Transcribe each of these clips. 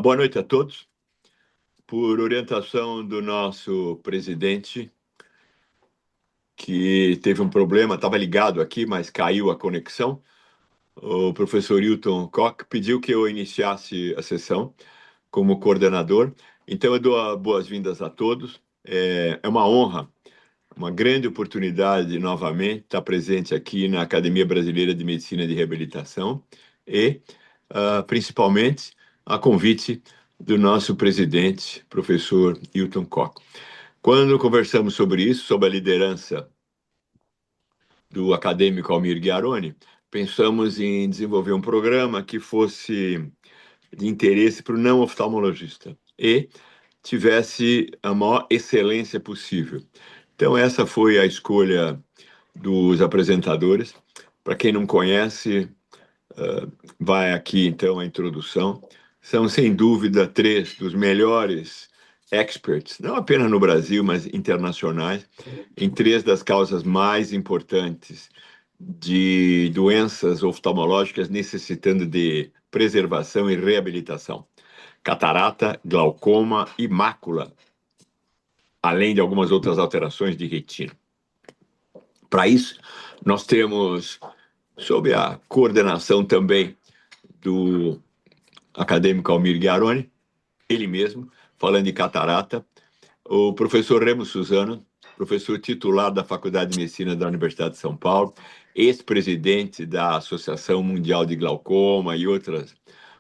Boa noite a todos. Por orientação do nosso presidente, que teve um problema, estava ligado aqui, mas caiu a conexão, o professor Hilton Koch pediu que eu iniciasse a sessão como coordenador. Então, eu dou boas-vindas a todos. É uma honra, uma grande oportunidade, novamente, estar presente aqui na Academia Brasileira de Medicina de Reabilitação e, principalmente, a convite do nosso presidente, professor Hilton Koch. Quando conversamos sobre isso, sobre a liderança do acadêmico Almir Ghiaroni, pensamos em desenvolver um programa que fosse de interesse para o não oftalmologista e tivesse a maior excelência possível. Então, essa foi a escolha dos apresentadores. Para quem não conhece, vai aqui então a introdução. São, sem dúvida, três dos melhores experts, não apenas no Brasil, mas internacionais, em três das causas mais importantes de doenças oftalmológicas necessitando de preservação e reabilitação: catarata, glaucoma e mácula, além de algumas outras alterações de retina. Para isso, nós temos, sob a coordenação também do acadêmico Almir Ghiaroni, ele mesmo, falando de catarata, o professor Remo Suzano, professor titular da Faculdade de Medicina da Universidade de São Paulo, ex-presidente da Associação Mundial de Glaucoma e outras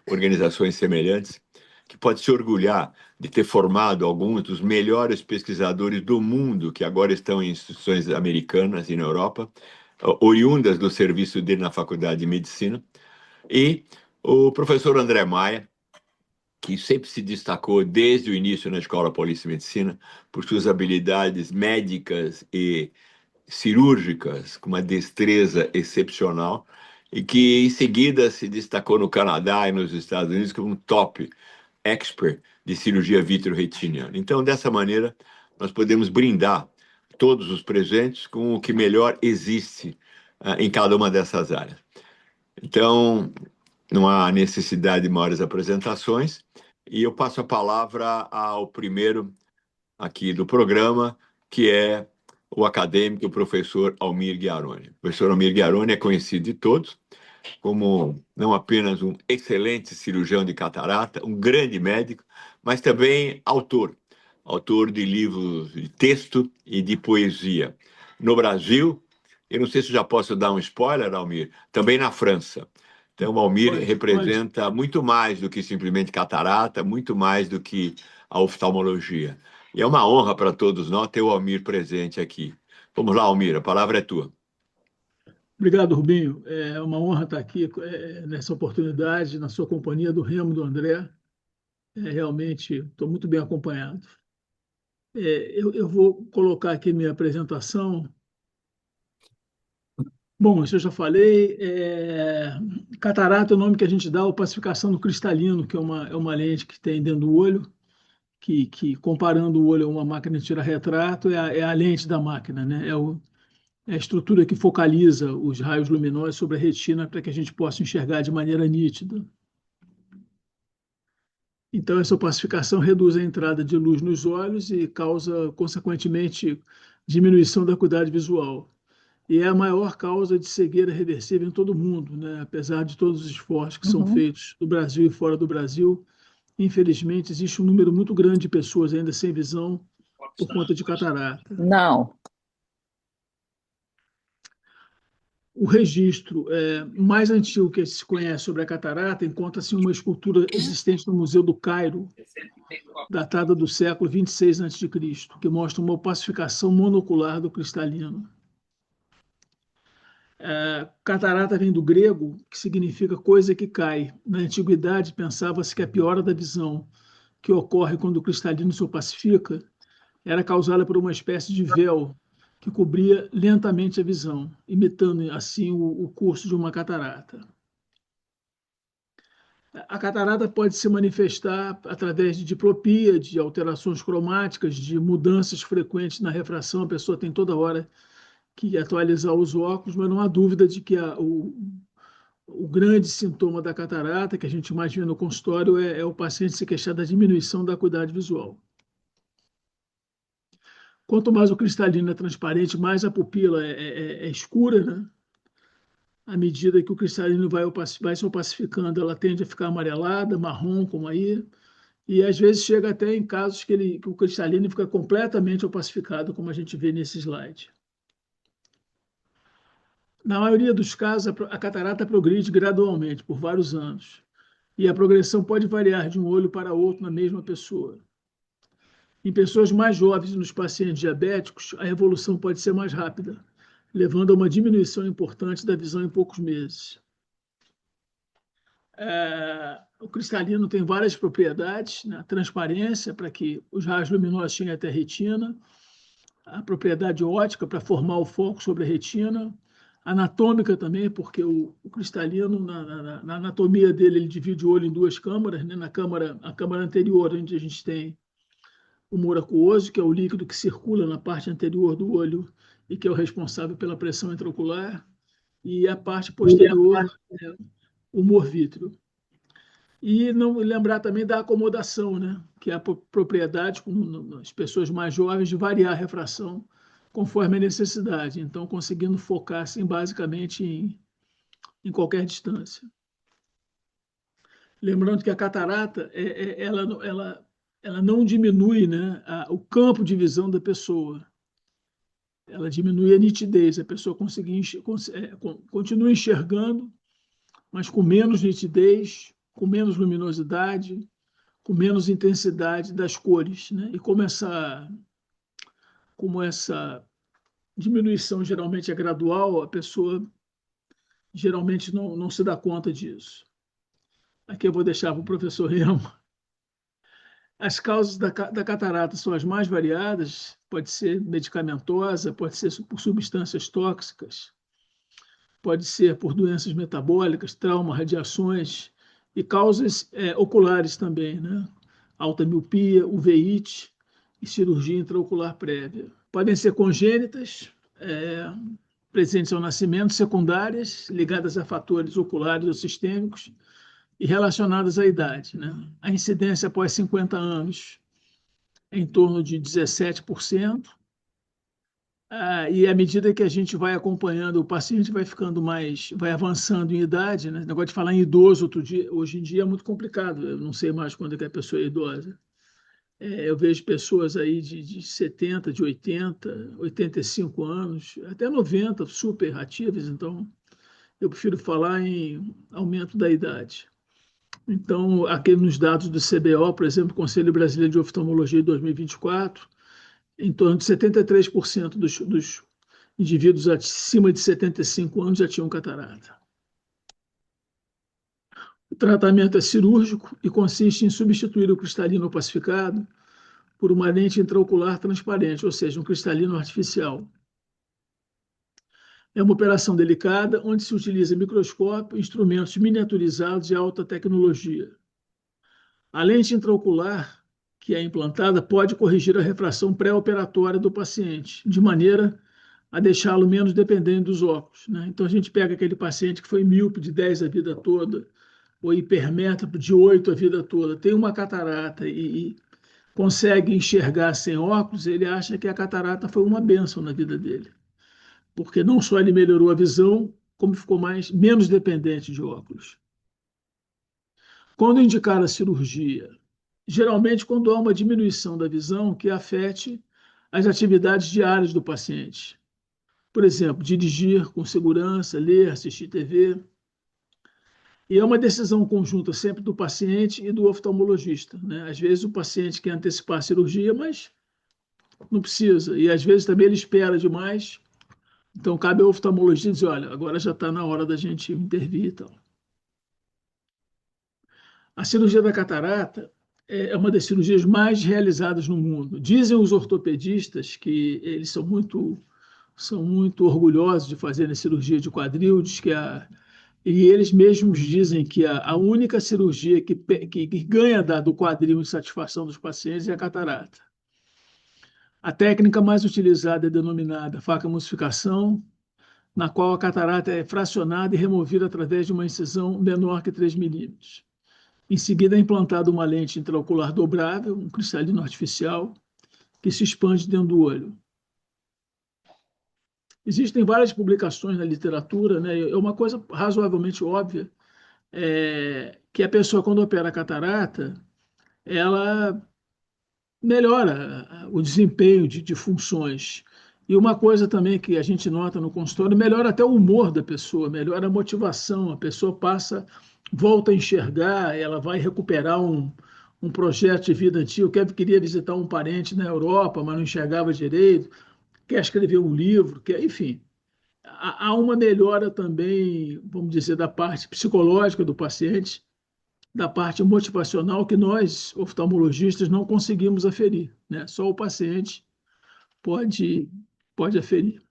organizações semelhantes, que pode se orgulhar de ter formado alguns dos melhores pesquisadores do mundo, que agora estão em instituições americanas e na Europa, oriundas do serviço dele na Faculdade de Medicina, e o professor André Maia, que sempre se destacou desde o início na Escola Paulista de Medicina por suas habilidades médicas e cirúrgicas, com uma destreza excepcional, e que em seguida se destacou no Canadá e nos Estados Unidos como um top expert de cirurgia vitreoretiniana. Então, dessa maneira, nós podemos brindar todos os presentes com o que melhor existe em cada uma dessas áreas. Então, não há necessidade de maiores apresentações, e eu passo a palavra ao primeiro aqui do programa, que é o acadêmico, o professor Almir Ghiaroni. O professor Almir Ghiaroni é conhecido de todos como não apenas um excelente cirurgião de catarata, um grande médico, mas também autor de livros de texto e de poesia. No Brasil, eu não sei se já posso dar um spoiler, Almir, também na França. Então, o Almir representa muito mais do que simplesmente catarata, muito mais do que a oftalmologia. E é uma honra para todos nós ter o Almir presente aqui. Vamos lá, Almir, a palavra é tua. Obrigado, Rubinho. É uma honra estar aqui nessa oportunidade, na sua companhia, do Remo e do André. Realmente, estou muito bem acompanhado. Eu vou colocar aqui minha apresentação. Bom, isso eu já falei. Catarata é o nome que a gente dá à opacificação do cristalino, que é uma lente que tem dentro do olho, que comparando o olho a uma máquina de tirar retrato, é a lente da máquina, né? É a estrutura que focaliza os raios luminosos sobre a retina para que a gente possa enxergar de maneira nítida. Então, essa opacificação reduz a entrada de luz nos olhos e causa, consequentemente, diminuição da acuidade visual. E é a maior causa de cegueira reversível em todo o mundo, né? Apesar de todos os esforços que são feitos no Brasil e fora do Brasil, infelizmente, existe um número muito grande de pessoas ainda sem visão por conta de catarata. Não. O registro mais antigo que se conhece sobre a catarata encontra-se em uma escultura existente no Museu do Cairo, datada do século 26 a.C., que mostra uma opacificação monocular do cristalino. Catarata vem do grego, que significa coisa que cai. Na antiguidade, pensava-se que a piora da visão, que ocorre quando o cristalino se opacifica, era causada por uma espécie de véu que cobria lentamente a visão, imitando assim o curso de uma catarata. A catarata pode se manifestar através de diplopia, de alterações cromáticas, de mudanças frequentes na refração. A pessoa tem toda hora que atualizar os óculos, mas não há dúvida de que o grande sintoma da catarata, que a gente mais vê no consultório, é o paciente se queixar da diminuição da acuidade visual. Quanto mais o cristalino é transparente, mais a pupila é escura, né? À medida que o cristalino vai se opacificando, ela tende a ficar amarelada, marrom, como aí, e às vezes chega até em casos que o cristalino fica completamente opacificado, como a gente vê nesse slide. Na maioria dos casos, a catarata progride gradualmente, por vários anos, e a progressão pode variar de um olho para outro na mesma pessoa. Em pessoas mais jovens e nos pacientes diabéticos, a evolução pode ser mais rápida, levando a uma diminuição importante da visão em poucos meses. O cristalino tem várias propriedades, né? Transparência, para que os raios luminosos cheguem até a retina, a propriedade ótica, para formar o foco sobre a retina, anatômica também, porque o cristalino, na anatomia dele, ele divide o olho em duas câmaras, né? A câmara anterior, onde a gente tem o humor aquoso, que é o líquido que circula na parte anterior do olho e que é o responsável pela pressão intraocular, e a parte posterior, o humor vítreo. E não lembrar também da acomodação, né? Que é a propriedade, nas pessoas mais jovens, de variar a refração conforme a necessidade. Então, conseguindo focar, assim, basicamente em qualquer distância. Lembrando que a catarata, ela não diminui, né, o campo de visão da pessoa. Ela diminui a nitidez. A pessoa continua enxergando, mas com menos nitidez, com menos luminosidade, com menos intensidade das cores, né? E como essa diminuição geralmente é gradual, a pessoa geralmente não se dá conta disso. Aqui eu vou deixar para o professor Remo. As causas da catarata são as mais variadas, pode ser medicamentosa, pode ser por substâncias tóxicas, pode ser por doenças metabólicas, trauma, radiações e causas oculares também, né? Alta miopia, uveíte e cirurgia intraocular prévia. Podem ser congênitas, presentes ao nascimento, secundárias, ligadas a fatores oculares ou sistêmicos e relacionadas à idade, né? A incidência após 50 anos é em torno de 17%. E à medida que a gente vai acompanhando, o paciente vai avançando em idade, né? O negócio de falar em idoso hoje em dia é muito complicado. Eu não sei mais quando é que a pessoa é idosa. Eu vejo pessoas aí de 70, de 80, 85 anos, até 90, super ativas, então eu prefiro falar em aumento da idade. Então, aqui nos dados do CBO, por exemplo, Conselho Brasileiro de Oftalmologia de 2024, em torno de 73% dos indivíduos acima de 75 anos já tinham catarata. O tratamento é cirúrgico e consiste em substituir o cristalino opacificado por uma lente intraocular transparente, ou seja, um cristalino artificial. É uma operação delicada, onde se utiliza microscópio, instrumentos miniaturizados de alta tecnologia. A lente intraocular, que é implantada, pode corrigir a refração pré-operatória do paciente, de maneira a deixá-lo menos dependente dos óculos, né? Então, a gente pega aquele paciente que foi míope de 10 a vida toda, ou hipermétrope de 8 a vida toda, tem uma catarata e consegue enxergar sem óculos, ele acha que a catarata foi uma bênção na vida dele, porque não só ele melhorou a visão, como ficou menos dependente de óculos. Quando indicar a cirurgia? Geralmente, quando há uma diminuição da visão que afete as atividades diárias do paciente. Por exemplo, dirigir com segurança, ler, assistir TV. E é uma decisão conjunta sempre do paciente e do oftalmologista, né? Às vezes o paciente quer antecipar a cirurgia, mas não precisa. E às vezes também ele espera demais. Então cabe ao oftalmologista dizer, olha, agora já está na hora da gente intervir e tal. A cirurgia da catarata é uma das cirurgias mais realizadas no mundo. Dizem os ortopedistas que eles são muito orgulhosos de fazerem cirurgia de quadril, e eles mesmos dizem que a única cirurgia que ganha do quadril em satisfação dos pacientes é a catarata. A técnica mais utilizada é denominada faca-emulsificação, na qual a catarata é fracionada e removida através de uma incisão menor que 3 milímetros. Em seguida, é implantada uma lente intraocular dobrável, um cristalino artificial, que se expande dentro do olho. Existem várias publicações na literatura, né? É uma coisa razoavelmente óbvia, que a pessoa, quando opera a catarata, ela melhora o desempenho de funções. E uma coisa também que a gente nota no consultório, melhora até o humor da pessoa, melhora a motivação, a pessoa passa, volta a enxergar, ela vai recuperar um projeto de vida antigo, queria visitar um parente na Europa, mas não enxergava direito, quer escrever um livro, enfim. Há uma melhora também, vamos dizer, da parte psicológica do paciente, da parte motivacional que nós, oftalmologistas, não conseguimos aferir, né? Só o paciente pode, pode aferir.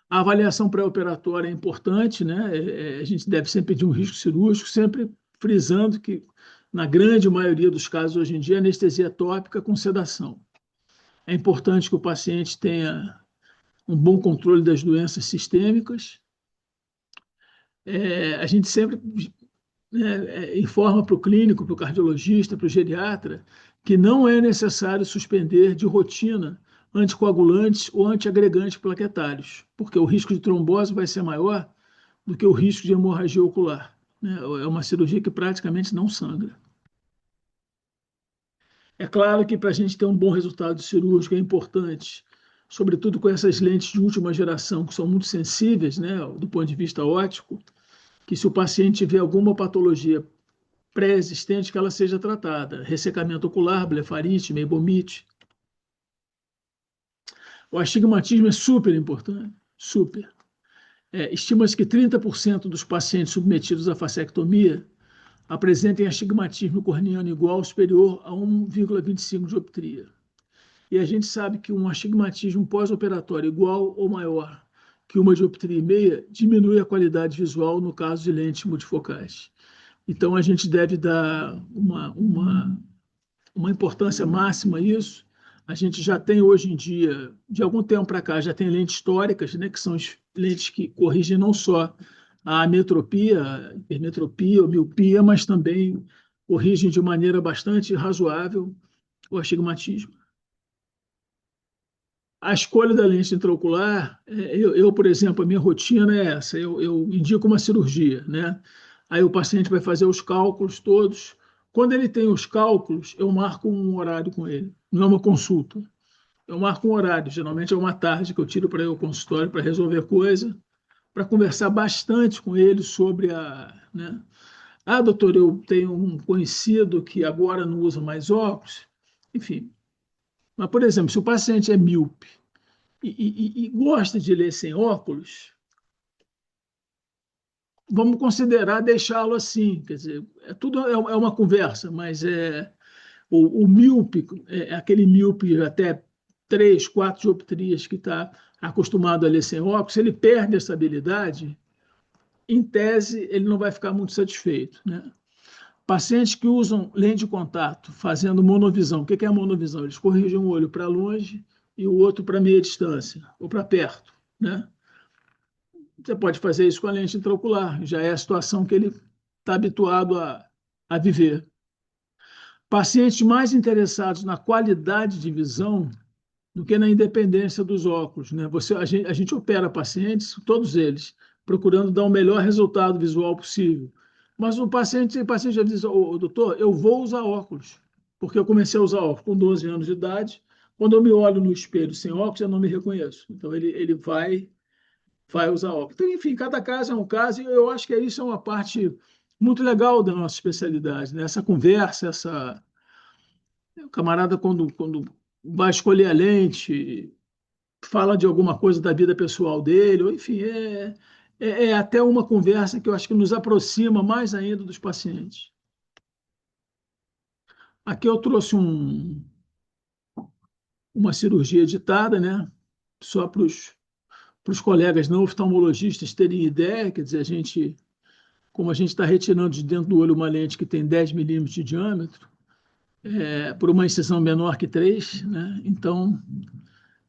A avaliação pré-operatória é importante, né? A gente deve sempre pedir um risco cirúrgico, sempre frisando que, na grande maioria dos casos hoje em dia, anestesia tópica com sedação. É importante que o paciente tenha um bom controle das doenças sistêmicas. A gente sempre, né, informa para o clínico, para o cardiologista, para o geriatra, que não é necessário suspender de rotina anticoagulantes ou antiagregantes plaquetários, porque o risco de trombose vai ser maior do que o risco de hemorragia ocular, né? É uma cirurgia que praticamente não sangra. É claro que para a gente ter um bom resultado cirúrgico é importante, sobretudo com essas lentes de última geração, que são muito sensíveis, né, do ponto de vista óptico, que se o paciente tiver alguma patologia pré-existente, que ela seja tratada. Ressecamento ocular, blefarite, meibomite. O astigmatismo é super importante, super. Estima-se que 30% dos pacientes submetidos à fasectomia apresentem astigmatismo corneano igual ou superior a 1,25 dioptria. E a gente sabe que um astigmatismo pós-operatório igual ou maior que uma dioptria e meia diminui a qualidade visual no caso de lentes multifocais. Então, a gente deve dar uma importância máxima a isso. A gente já tem hoje em dia, de algum tempo para cá, já tem lentes históricas, né, que são lentes que corrigem não só a ametropia, a hipermetropia ou miopia, mas também corrigem de maneira bastante razoável o astigmatismo. A escolha da lente intraocular, por exemplo, a minha rotina é essa, eu indico uma cirurgia, né? Aí o paciente vai fazer os cálculos todos. Quando ele tem os cálculos, eu marco um horário com ele, não é uma consulta. Eu marco um horário, geralmente é uma tarde que eu tiro para ir ao consultório para resolver coisa, para conversar bastante com ele sobre né? Ah, doutor, eu tenho um conhecido que agora não usa mais óculos, enfim. Mas, por exemplo, se o paciente é míope, e gosta de ler sem óculos, vamos considerar deixá-lo assim. Quer dizer, uma conversa, mas o míope, aquele míope até 3, 4 dioptrias que está acostumado a ler sem óculos, se ele perde essa habilidade, em tese, ele não vai ficar muito satisfeito, né? Pacientes que usam lente de contato fazendo monovisão. O que é a monovisão? Eles corrigem um olho para longe e o outro para meia distância, ou para perto, né? Você pode fazer isso com a lente intraocular, já é a situação que ele está habituado a viver. Pacientes mais interessados na qualidade de visão do que na independência dos óculos, né? A gente opera pacientes, todos eles, procurando dar o melhor resultado visual possível. Mas o paciente já diz, doutor, eu vou usar óculos, porque eu comecei a usar óculos com 12 anos de idade. Quando eu me olho no espelho sem óculos, eu não me reconheço. Então, ele vai usar óculos. Então, enfim, cada caso é um caso, e eu acho que isso é uma parte muito legal da nossa especialidade, né? Essa conversa, o camarada, quando vai escolher a lente, fala de alguma coisa da vida pessoal dele, ou enfim, é até uma conversa que eu acho que nos aproxima mais ainda dos pacientes. Aqui eu trouxe uma cirurgia editada, né? Só para os colegas não oftalmologistas terem ideia, quer dizer, como a gente está retirando de dentro do olho uma lente que tem 10 milímetros de diâmetro, por uma incisão menor que 3, né? Então,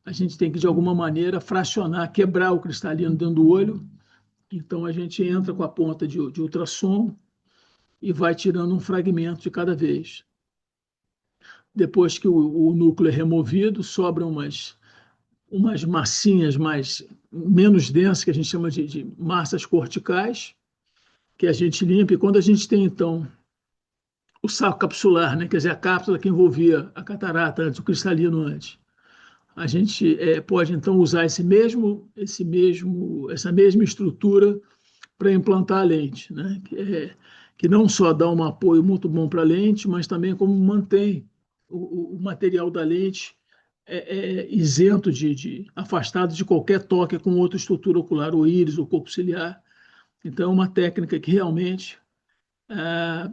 a gente tem que, de alguma maneira, fracionar, quebrar o cristalino dentro do olho. Então, a gente entra com a ponta de ultrassom e vai tirando um fragmento de cada vez. Depois que o núcleo é removido, sobram umas massinhas menos densas, que a gente chama de massas corticais, que a gente limpa. E quando a gente tem, então, o saco capsular, né, quer dizer, a cápsula que envolvia a catarata antes, o cristalino antes, a gente pode, então, usar essa mesma estrutura para implantar a lente, né, que não só dá um apoio muito bom para a lente, mas também como mantém o material da lente isento afastado de qualquer toque com outra estrutura ocular, o íris, o corpo ciliar. Então, é uma técnica que realmente é,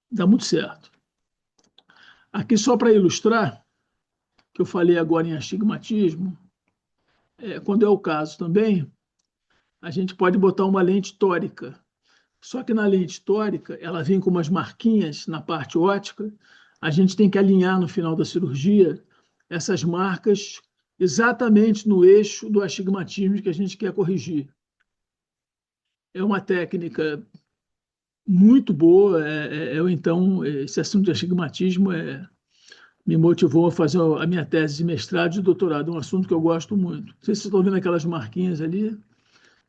dá muito certo. Aqui, só para ilustrar, que eu falei agora em astigmatismo, quando é o caso também, a gente pode botar uma lente tórica. Só que na lente tórica, ela vem com umas marquinhas na parte óptica, a gente tem que alinhar no final da cirurgia essas marcas exatamente no eixo do astigmatismo que a gente quer corrigir. É uma técnica muito boa. Então, esse assunto de astigmatismo me motivou a fazer a minha tese de mestrado e de doutorado. É um assunto que eu gosto muito. Não sei se vocês estão vendo aquelas marquinhas ali.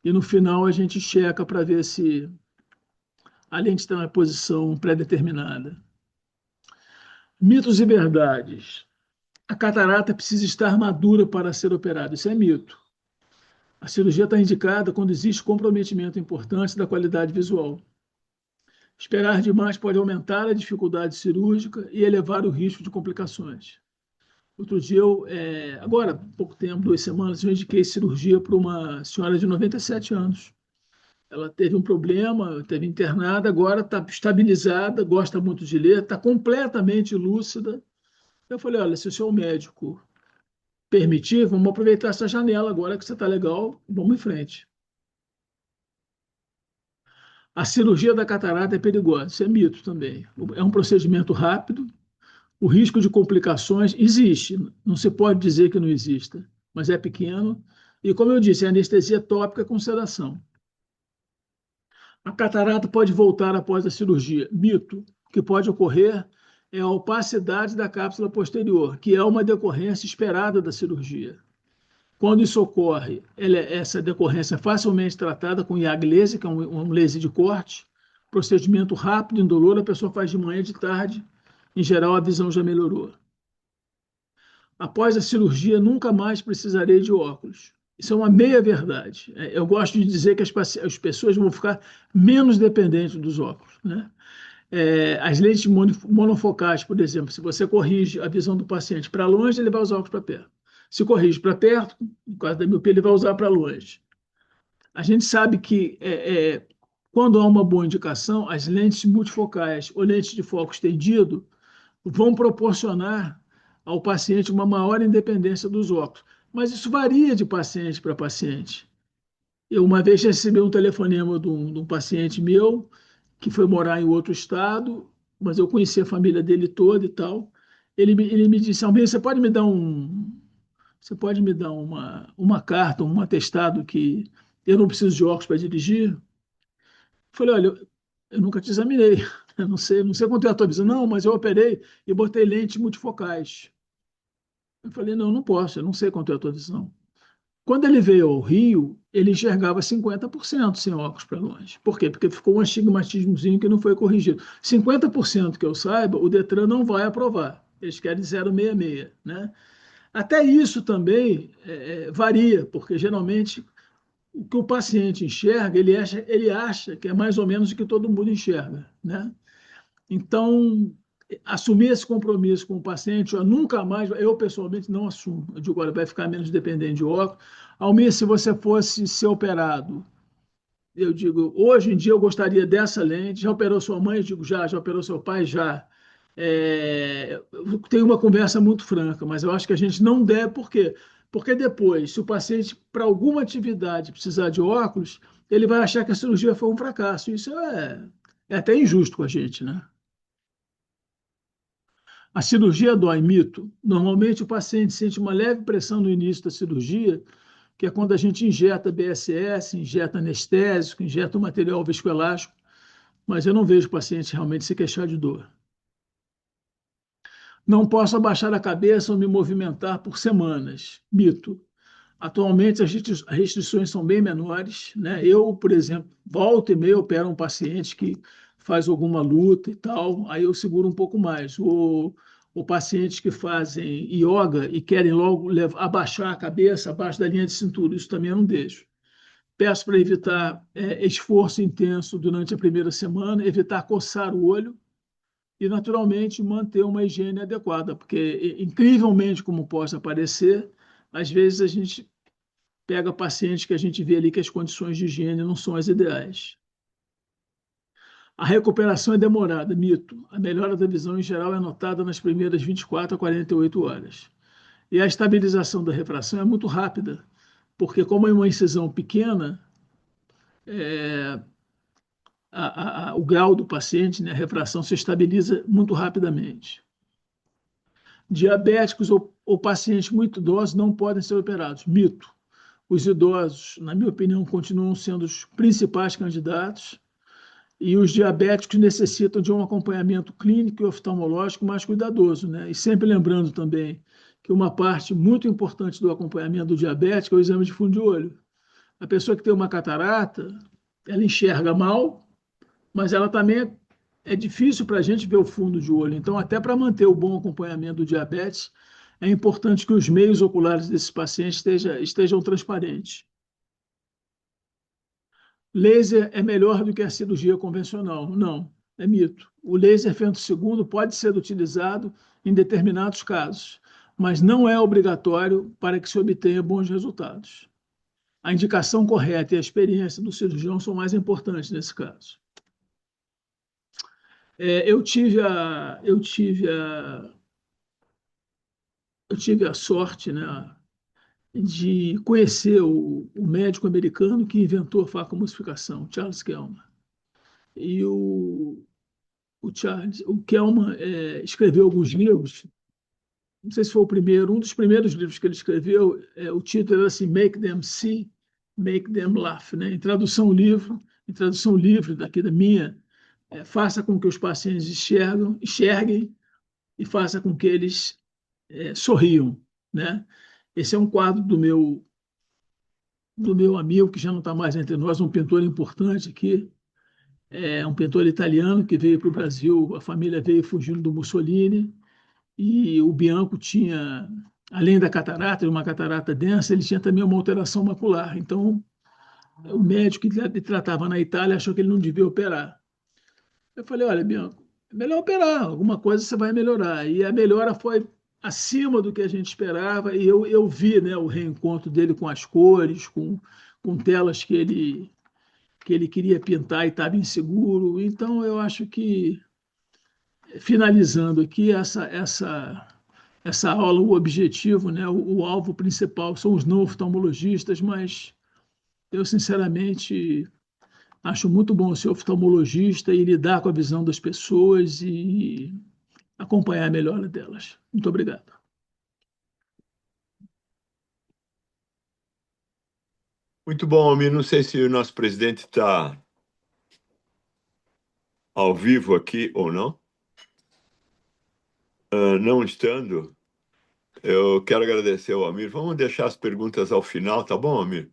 E no final a gente checa para ver se a lente está na posição pré-determinada. Mitos e verdades. A catarata precisa estar madura para ser operada. Isso é mito. A cirurgia está indicada quando existe comprometimento importante da qualidade visual. Esperar demais pode aumentar a dificuldade cirúrgica e elevar o risco de complicações. Outro dia, agora, há pouco tempo, 2 semanas, eu indiquei cirurgia para uma senhora de 97 anos. Ela teve um problema, teve internada, agora está estabilizada, gosta muito de ler, está completamente lúcida. Eu falei, olha, se o seu médico permitir, vamos aproveitar essa janela agora que você está legal, vamos em frente. A cirurgia da catarata é perigosa, isso é mito também. É um procedimento rápido, o risco de complicações existe, não se pode dizer que não exista, mas é pequeno. E, como eu disse, é anestesia tópica com sedação. A catarata pode voltar após a cirurgia. Mito. O que pode ocorrer é a opacidade da cápsula posterior, que é uma decorrência esperada da cirurgia. Quando isso ocorre, essa decorrência é facilmente tratada com YAG laser, que é um laser de corte, procedimento rápido, indolor, a pessoa faz de manhã e de tarde, em geral a visão já melhorou. Após a cirurgia, nunca mais precisarei de óculos. Isso é uma meia-verdade. Eu gosto de dizer que as pessoas vão ficar menos dependentes dos óculos, né? As lentes monofocais, por exemplo, se você corrige a visão do paciente para longe, ele vai usar óculos para perto. Se corrige para perto, no caso da miopia, ele vai usar para longe. A gente sabe que quando há uma boa indicação, as lentes multifocais ou lentes de foco estendido vão proporcionar ao paciente uma maior independência dos óculos. Mas isso varia de paciente para paciente. Eu uma vez recebi um telefonema de um paciente meu que foi morar em outro estado, mas eu conheci a família dele toda e tal. Ele me disse, Almir, você pode me dar uma carta, um atestado que eu não preciso de óculos para dirigir? Eu falei, olha, eu nunca te examinei, eu não sei quanto é a tua visão. Não, mas eu operei e botei lentes multifocais. Eu falei, não, não posso, eu não sei quanto é a tua visão. Quando ele veio ao Rio, ele enxergava 50% sem óculos para longe. Por quê? Porque ficou um astigmatismozinho que não foi corrigido. 50% que eu saiba, o Detran não vai aprovar. Eles querem 0,66, né? Até isso também varia, porque geralmente o que o paciente enxerga, ele acha que é mais ou menos o que todo mundo enxerga, né? Então, assumir esse compromisso com o paciente, nunca mais, eu pessoalmente não assumo. Eu digo, olha, vai ficar menos dependente de óculos. Almir, se você fosse ser operado, eu digo, hoje em dia eu gostaria dessa lente. Já operou sua mãe? Eu digo, já operou seu pai? Já. Eu tenho uma conversa muito franca, mas eu acho que a gente não deve, por quê? Porque depois, se o paciente, para alguma atividade, precisar de óculos, ele vai achar que a cirurgia foi um fracasso. Isso é até injusto com a gente, né? A cirurgia dói, mito. Normalmente o paciente sente uma leve pressão no início da cirurgia, que é quando a gente injeta BSS, injeta anestésico, injeta um material viscoelástico, mas eu não vejo o paciente realmente se queixar de dor. Não posso abaixar a cabeça ou me movimentar por semanas. Mito. Atualmente as restrições são bem menores, né? Eu, por exemplo, volta e meia opero um paciente que faz alguma luta e tal, aí eu seguro um pouco mais. O pacientes que fazem yoga e querem logo abaixar a cabeça abaixo da linha de cintura, isso também eu não deixo. Peço para evitar esforço intenso durante a primeira semana, evitar coçar o olho e, naturalmente, manter uma higiene adequada, porque, incrivelmente como possa parecer, às vezes a gente pega pacientes que a gente vê ali que as condições de higiene não são as ideais. A recuperação é demorada, mito. A melhora da visão, em geral, é notada nas primeiras 24 a 48 horas. E a estabilização da refração é muito rápida, porque como é uma incisão pequena, o grau do paciente, né, a refração se estabiliza muito rapidamente. Diabéticos ou pacientes muito idosos não podem ser operados. Mito. Os idosos, na minha opinião, continuam sendo os principais candidatos e os diabéticos necessitam de um acompanhamento clínico e oftalmológico mais cuidadoso, né? E sempre lembrando também que uma parte muito importante do acompanhamento do diabético é o exame de fundo de olho. A pessoa que tem uma catarata, ela enxerga mal, mas ela também é difícil para a gente ver o fundo de olho. Então, até para manter o bom acompanhamento do diabetes, é importante que os meios oculares desses pacientes estejam transparentes. Laser é melhor do que a cirurgia convencional? Não, é mito. O laser femtosegundo pode ser utilizado em determinados casos, mas não é obrigatório para que se obtenha bons resultados. A indicação correta e a experiência do cirurgião são mais importantes nesse caso. Eu tive a sorte, né, de conhecer o médico americano que inventou a farmacomulsificação, Charles Kellman. E o Kellman escreveu alguns livros, não sei se foi o primeiro, um dos primeiros livros que ele escreveu, o título era assim, Make Them See, Make Them Laugh, né? Em tradução livre daqui da minha, faça com que os pacientes enxerguem e faça com que eles sorriam, né? Esse é um quadro do meu amigo, que já não está mais entre nós, um pintor importante aqui, um pintor italiano que veio para o Brasil, a família veio fugindo do Mussolini, e o Bianco tinha, além da catarata, uma catarata densa, ele tinha também uma alteração macular. Então, o médico que ele tratava na Itália achou que ele não devia operar. Eu falei, olha, Bianco, é melhor operar, alguma coisa você vai melhorar. E a melhora foi acima do que a gente esperava, e eu vi, né, o reencontro dele com as cores, com telas que ele queria pintar e estava inseguro. Então, eu acho que, finalizando aqui essa aula, o objetivo, né, o alvo principal são os não oftalmologistas, mas eu, sinceramente, acho muito bom ser oftalmologista e lidar com a visão das pessoas e acompanhar a melhora delas. Muito obrigado. Muito bom, Almir. Não sei se o nosso presidente está ao vivo aqui ou não. Não estando, eu quero agradecer ao Almir. Vamos deixar as perguntas ao final, tá bom, Almir?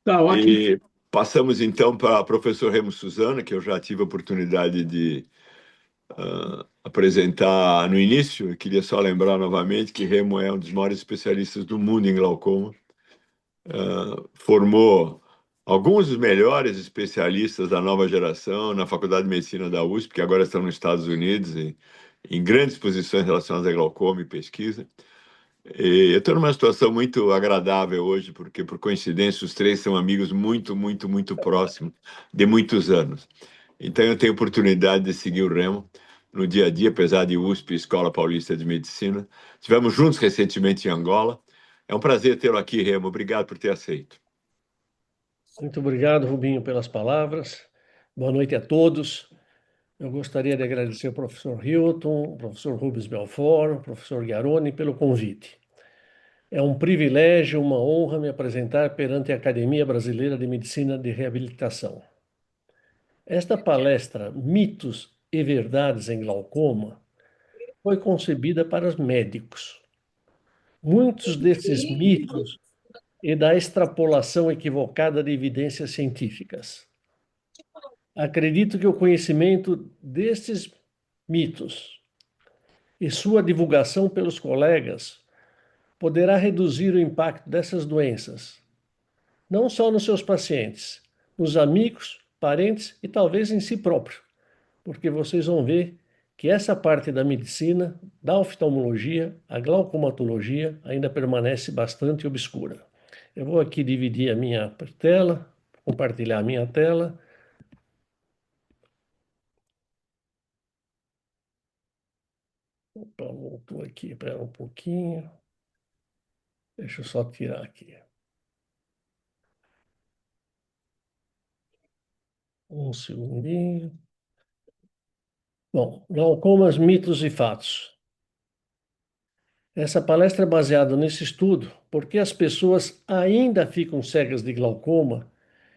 Tá ótimo. E passamos então para o professor Remo Suzana, que eu já tive a oportunidade de apresentar no início. Eu queria só lembrar novamente que Remo é um dos maiores especialistas do mundo em glaucoma. Formou alguns dos melhores especialistas da nova geração na Faculdade de Medicina da USP, que agora estão nos Estados Unidos, em grandes posições relacionadas a glaucoma e pesquisa. E eu estou numa situação muito agradável hoje, porque, por coincidência, os três são amigos muito, muito, muito próximos de muitos anos. Então, eu tenho oportunidade de seguir o Remo no dia a dia, apesar de USP, Escola Paulista de Medicina. Estivemos juntos recentemente em Angola. É um prazer tê-lo aqui, Remo. Obrigado por ter aceito. Muito obrigado, Rubinho, pelas palavras. Boa noite a todos. Eu gostaria de agradecer ao professor Hilton, ao professor Rubens Belfort, ao professor Chiaroni pelo convite. É um privilégio, uma honra me apresentar perante a Academia Brasileira de Medicina de Reabilitação. Esta palestra, Mitos e Verdades em Glaucoma, foi concebida para os médicos. Muitos desses mitos e da extrapolação equivocada de evidências científicas. Acredito que o conhecimento destes mitos e sua divulgação pelos colegas poderá reduzir o impacto dessas doenças, não só nos seus pacientes, nos amigos, parentes e talvez em si próprio, porque vocês vão ver que essa parte da medicina, da oftalmologia, a glaucomatologia, ainda permanece bastante obscura. Eu vou aqui dividir a minha tela, compartilhar a minha tela. Opa, voltou aqui, espera um pouquinho. Deixa eu só tirar aqui. Um segundinho. Bom, glaucomas, mitos e fatos. Essa palestra é baseada nesse estudo porque as pessoas ainda ficam cegas de glaucoma,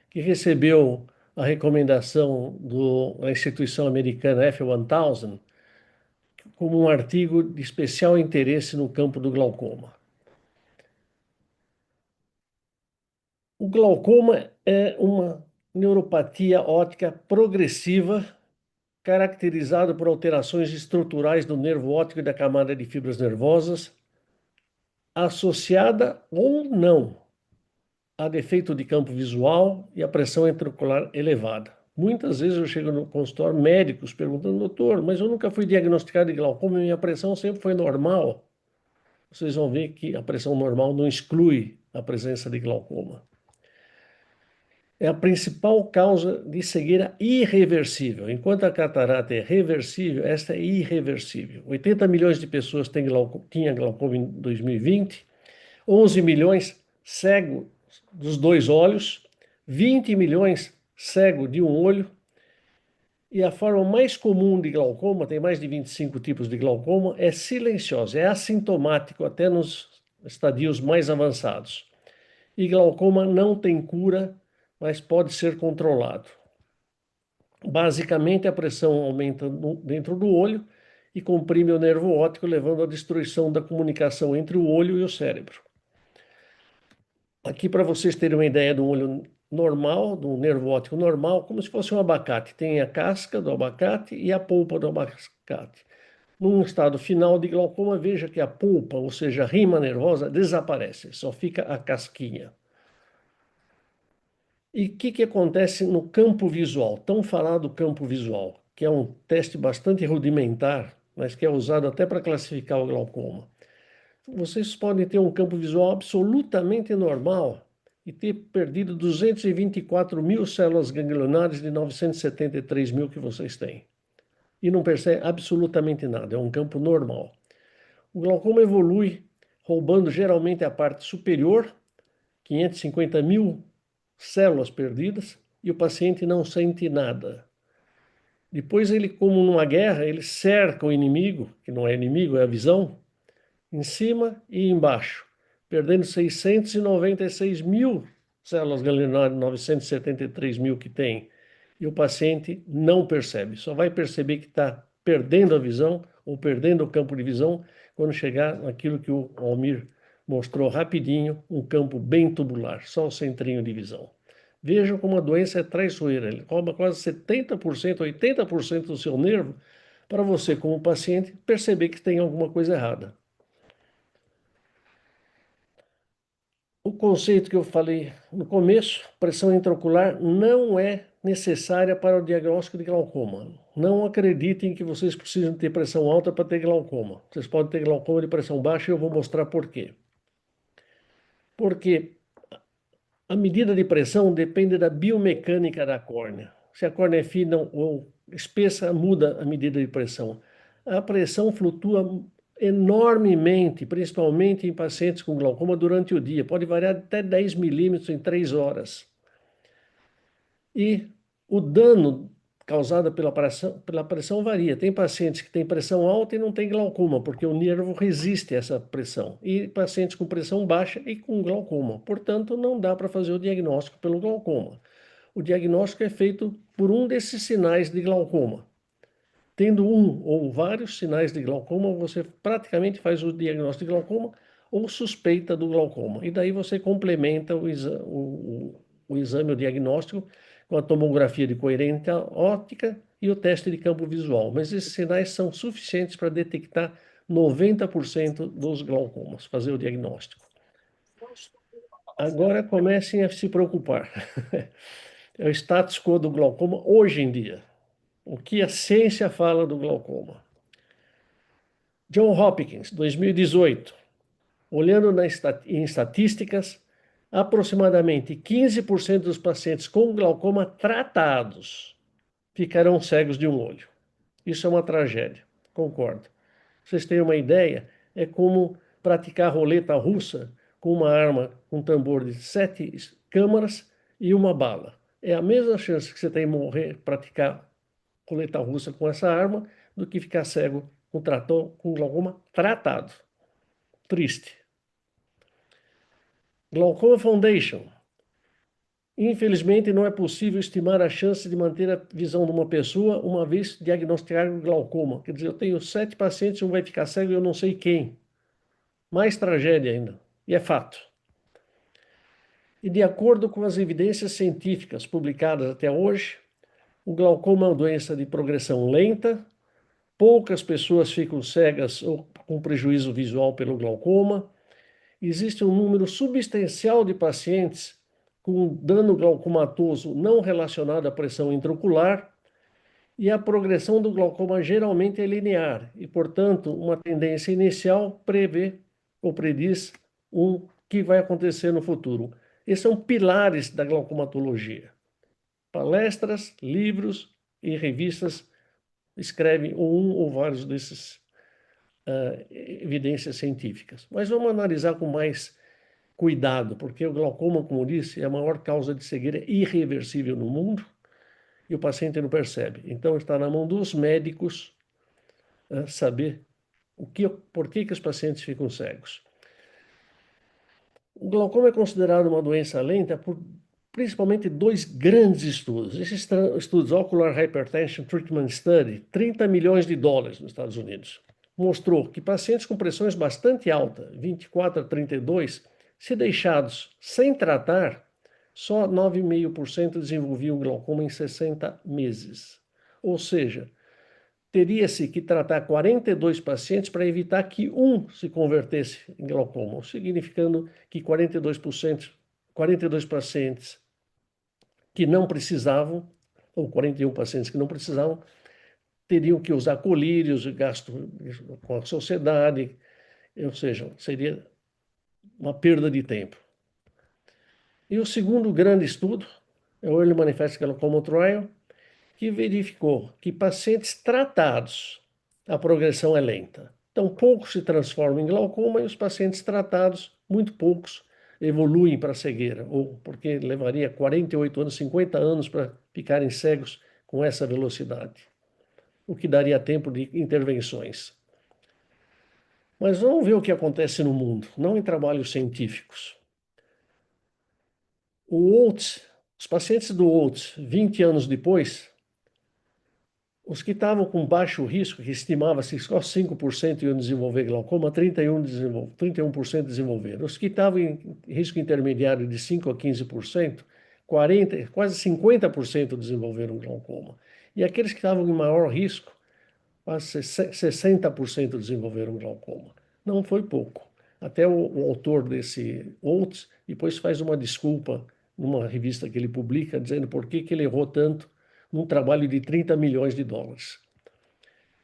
que recebeu a recomendação da instituição americana F1000 como um artigo de especial interesse no campo do glaucoma. O glaucoma é uma neuropatia óptica progressiva caracterizado por alterações estruturais do nervo óptico e da camada de fibras nervosas, associada ou não a defeito de campo visual e a pressão intraocular elevada. Muitas vezes eu chego no consultório, médicos perguntando, doutor, mas eu nunca fui diagnosticado de glaucoma e minha pressão sempre foi normal. Vocês vão ver que a pressão normal não exclui a presença de glaucoma. É a principal causa de cegueira irreversível. Enquanto a catarata é reversível, esta é irreversível. 80 milhões de pessoas tinham glaucoma em 2020, 11 milhões cegos dos dois olhos, 20 milhões cegos de um olho, e a forma mais comum de glaucoma, tem mais de 25 tipos de glaucoma, é silenciosa, é assintomático até nos estadios mais avançados. E glaucoma não tem cura, mas pode ser controlado. Basicamente, a pressão aumenta dentro do olho e comprime o nervo óptico, levando à destruição da comunicação entre o olho e o cérebro. Aqui, para vocês terem uma ideia do olho normal, do nervo óptico normal, como se fosse um abacate. Tem a casca do abacate e a polpa do abacate. Num estado final de glaucoma, veja que a polpa, ou seja, a rima nervosa, desaparece, só fica a casquinha. E o que acontece no campo visual? Tão falado campo visual, que é um teste bastante rudimentar, mas que é usado até para classificar o glaucoma. Vocês podem ter um campo visual absolutamente normal e ter perdido 224 mil células ganglionares de 973 mil que vocês têm. E não percebe absolutamente nada, é um campo normal. O glaucoma evolui roubando geralmente a parte superior, 550 mil células perdidas, e o paciente não sente nada. Depois ele, como numa guerra, ele cerca o inimigo, que não é inimigo, é a visão, em cima e embaixo, perdendo 696 mil células ganglionares, 973 mil que tem. E o paciente não percebe, só vai perceber que está perdendo a visão ou perdendo o campo de visão quando chegar naquilo que o Almir mostrou rapidinho, um campo bem tubular, só o centrinho de visão. Vejam como a doença é traiçoeira, ele rouba quase 70%, 80% do seu nervo para você, como paciente, perceber que tem alguma coisa errada. O conceito que eu falei no começo, pressão intraocular, não é necessária para o diagnóstico de glaucoma. Não acreditem que vocês precisam ter pressão alta para ter glaucoma. Vocês podem ter glaucoma de pressão baixa e eu vou mostrar por quê. Porque a medida de pressão depende da biomecânica da córnea. Se a córnea é fina ou espessa, muda a medida de pressão. A pressão flutua enormemente, principalmente em pacientes com glaucoma durante o dia. Pode variar até 10 milímetros em 3 horas. E o dano causada pela pressão varia. Tem pacientes que têm pressão alta e não têm glaucoma, porque o nervo resiste a essa pressão. E pacientes com pressão baixa e com glaucoma. Portanto, não dá para fazer o diagnóstico pelo glaucoma. O diagnóstico é feito por um desses sinais de glaucoma. Tendo um ou vários sinais de glaucoma, você praticamente faz o diagnóstico de glaucoma ou suspeita do glaucoma. E daí você complementa o exame, o diagnóstico, com a tomografia de coerência óptica e o teste de campo visual. Mas esses sinais são suficientes para detectar 90% dos glaucomas, fazer o diagnóstico. Agora comecem a se preocupar. É o status quo do glaucoma hoje em dia. O que a ciência fala do glaucoma? John Hopkins, 2018. Olhando em estatísticas, aproximadamente 15% dos pacientes com glaucoma tratados ficarão cegos de um olho. Isso é uma tragédia, concordo. Vocês têm uma ideia? É como praticar roleta russa com uma arma, um tambor de 7 câmaras e uma bala. É a mesma chance que você tem de morrer, praticar roleta russa com essa arma, do que ficar cego com glaucoma tratado. Triste. Glaucoma Foundation. Infelizmente, não é possível estimar a chance de manter a visão de uma pessoa uma vez diagnosticado glaucoma. Quer dizer, eu tenho 7 pacientes, um vai ficar cego e eu não sei quem. Mais tragédia ainda. E é fato. E de acordo com as evidências científicas publicadas até hoje, o glaucoma é uma doença de progressão lenta, poucas pessoas ficam cegas ou com prejuízo visual pelo glaucoma. Existe um número substancial de pacientes com dano glaucomatoso não relacionado à pressão intraocular, e a progressão do glaucoma geralmente é linear, e, portanto, uma tendência inicial prevê ou prediz o que vai acontecer no futuro. Esses são pilares da glaucomatologia. Palestras, livros e revistas escrevem um ou vários desses evidências científicas. Mas vamos analisar com mais cuidado, porque o glaucoma, como disse, é a maior causa de cegueira irreversível no mundo e o paciente não percebe. Então está na mão dos médicos saber por que os pacientes ficam cegos. O glaucoma é considerado uma doença lenta por principalmente 2 grandes estudos. Esses estudos, Ocular Hypertension Treatment Study, 30 milhões de dólares nos Estados Unidos, mostrou que pacientes com pressões bastante altas, 24 a 32, se deixados sem tratar, só 9,5% desenvolviam glaucoma em 60 meses. Ou seja, teria-se que tratar 42 pacientes para evitar que um se convertesse em glaucoma, significando que 42 pacientes que não precisavam, ou 41 pacientes que não precisavam, teriam que usar colírios, gasto com a sociedade, ou seja, seria uma perda de tempo. E o segundo grande estudo é o Early Manifest Glaucoma Trial, que verificou que pacientes tratados, a progressão é lenta. Então, poucos se transformam em glaucoma e os pacientes tratados, muito poucos, evoluem para a cegueira, ou porque levaria 48 anos, 50 anos para ficarem cegos com essa velocidade, o que daria tempo de intervenções. Mas vamos ver o que acontece no mundo, não em trabalhos científicos. Os pacientes do Oates, 20 anos depois, os que estavam com baixo risco, que estimava-se só 5% iam desenvolver glaucoma, 31% desenvolveram. Os que estavam em risco intermediário de 5% a 15%, quase 50% desenvolveram glaucoma. E aqueles que estavam em maior risco, quase 60% desenvolveram glaucoma. Não foi pouco. Até o autor desse Oates depois faz uma desculpa numa revista que ele publica, dizendo por que ele errou tanto num trabalho de 30 milhões de dólares.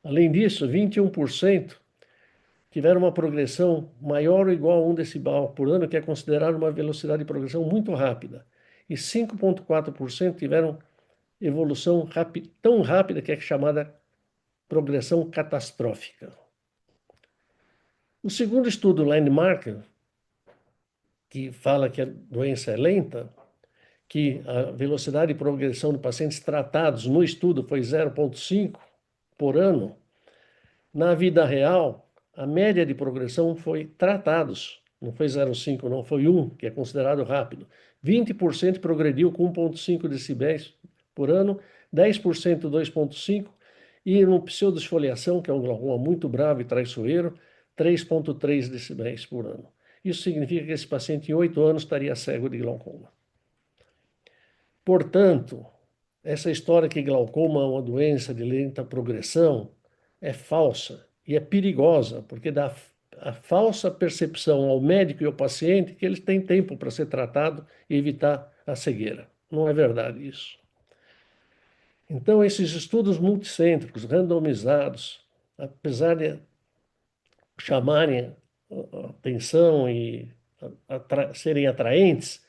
Além disso, 21% tiveram uma progressão maior ou igual a 1 decibel por ano, que é considerado uma velocidade de progressão muito rápida. E 5,4% tiveram evolução tão rápida que é chamada progressão catastrófica. O segundo estudo, Landmark, que fala que a doença é lenta, que a velocidade de progressão de pacientes tratados no estudo foi 0,5 por ano, na vida real, a média de progressão foi tratados, não foi 0,5, não, foi 1, que é considerado rápido. 20% progrediu com 1,5 decibéis por ano, 10% 2,5, e no pseudosfoliação, que é um glaucoma muito bravo e traiçoeiro, 3,3 decibéis por ano. Isso significa que esse paciente em 8 anos estaria cego de glaucoma. Portanto, essa história que glaucoma é uma doença de lenta progressão é falsa e é perigosa, porque dá a falsa percepção ao médico e ao paciente que eles têm tempo para ser tratado e evitar a cegueira. Não é verdade isso. Então, esses estudos multicêntricos, randomizados, apesar de chamarem a atenção e serem atraentes,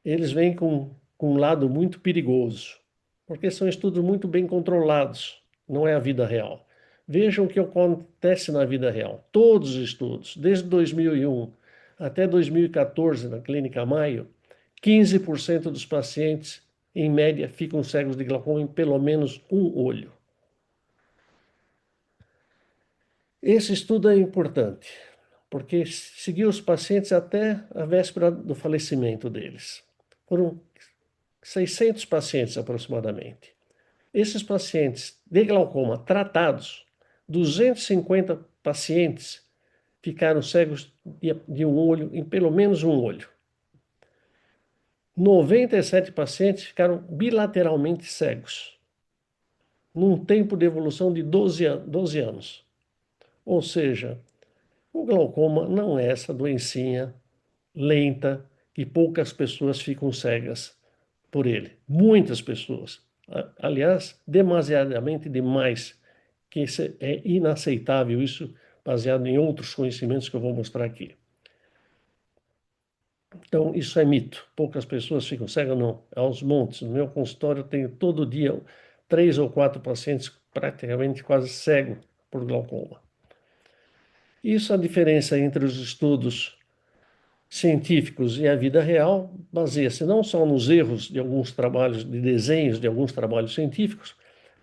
eles vêm com um lado muito perigoso, porque são estudos muito bem controlados, não é a vida real. Vejam o que acontece na vida real. Todos os estudos, desde 2001 até 2014, na Clínica Maio, 15% dos pacientes, em média, ficam cegos de glaucoma em pelo menos um olho. Esse estudo é importante, porque seguiu os pacientes até a véspera do falecimento deles. Foram 600 pacientes aproximadamente. Esses pacientes de glaucoma tratados, 250 pacientes ficaram cegos de um olho, em pelo menos um olho. 97 pacientes ficaram bilateralmente cegos, num tempo de evolução de 12 anos. Ou seja, o glaucoma não é essa doencinha lenta que poucas pessoas ficam cegas por ele. Muitas pessoas. Aliás, demasiadamente demais, que é inaceitável isso, baseado em outros conhecimentos que eu vou mostrar aqui. Então, isso é mito. Poucas pessoas ficam cegas, não. Aos montes. No meu consultório, eu tenho todo dia 3 ou 4 pacientes praticamente quase cegos por glaucoma. Isso é a diferença entre os estudos científicos e a vida real baseia-se não só nos erros de alguns trabalhos, de desenhos de alguns trabalhos científicos,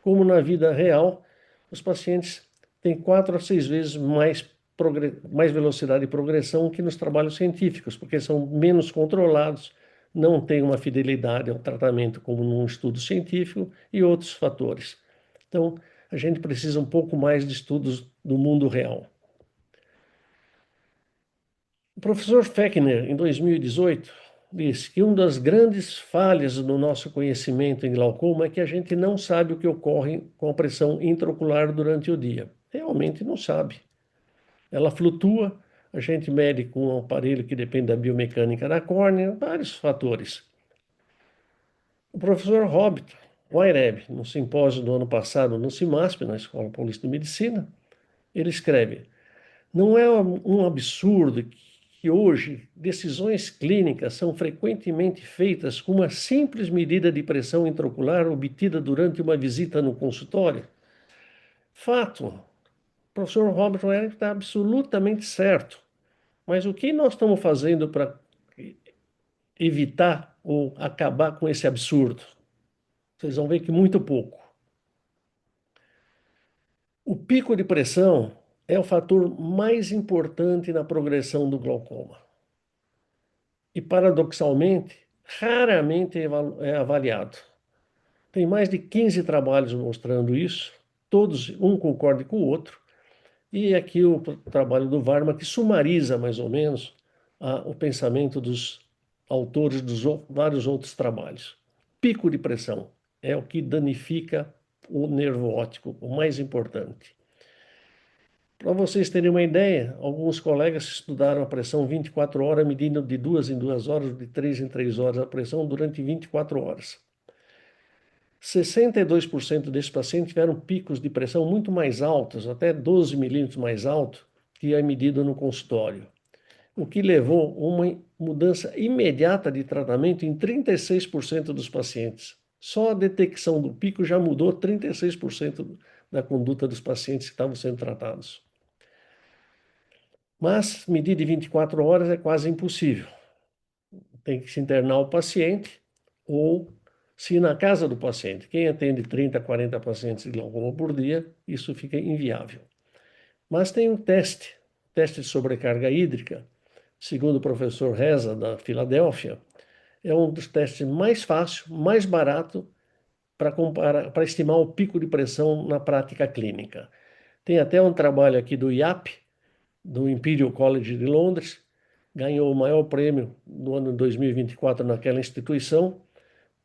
como na vida real, os pacientes têm 4 a 6 vezes mais velocidade de progressão que nos trabalhos científicos, porque são menos controlados, não têm uma fidelidade ao tratamento como num estudo científico e outros fatores. Então, a gente precisa um pouco mais de estudos do mundo real. O professor Fechner, em 2018, disse que uma das grandes falhas no nosso conhecimento em glaucoma é que a gente não sabe o que ocorre com a pressão intraocular durante o dia. Realmente não sabe. Ela flutua, a gente mede com um aparelho que depende da biomecânica da córnea, vários fatores. O professor Robert Weinreb, no simpósio do ano passado no CIMASP, na Escola Paulista de Medicina, ele escreve: não é um absurdo que hoje decisões clínicas são frequentemente feitas com uma simples medida de pressão intraocular obtida durante uma visita no consultório? Fato. O professor Robert Weinreb está absolutamente certo. Mas o que nós estamos fazendo para evitar ou acabar com esse absurdo? Vocês vão ver que muito pouco. O pico de pressão é o fator mais importante na progressão do glaucoma. E, paradoxalmente, raramente é avaliado. Tem mais de 15 trabalhos mostrando isso, todos, um concorda com o outro, e aqui o trabalho do Varma, que sumariza mais ou menos o pensamento dos autores dos vários outros trabalhos. Pico de pressão é o que danifica o nervo óptico, o mais importante. Para vocês terem uma ideia, alguns colegas estudaram a pressão 24 horas, medindo de 2 em 2 horas, de 3 em 3 horas a pressão durante 24 horas. 62% desses pacientes tiveram picos de pressão muito mais altos, até 12 milímetros mais alto, que é medido no consultório, o que levou a uma mudança imediata de tratamento em 36% dos pacientes. Só a detecção do pico já mudou 36% da conduta dos pacientes que estavam sendo tratados. Mas medir de 24 horas é quase impossível. Tem que se internar o paciente, ou se na casa do paciente. Quem atende 30, 40 pacientes de glaucoma por dia, isso fica inviável. Mas tem um teste de sobrecarga hídrica, segundo o professor Reza, da Filadélfia, é um dos testes mais fácil, mais barato para estimar o pico de pressão na prática clínica. Tem até um trabalho aqui do IAP, do Imperial College de Londres, ganhou o maior prêmio do ano de 2024 naquela instituição,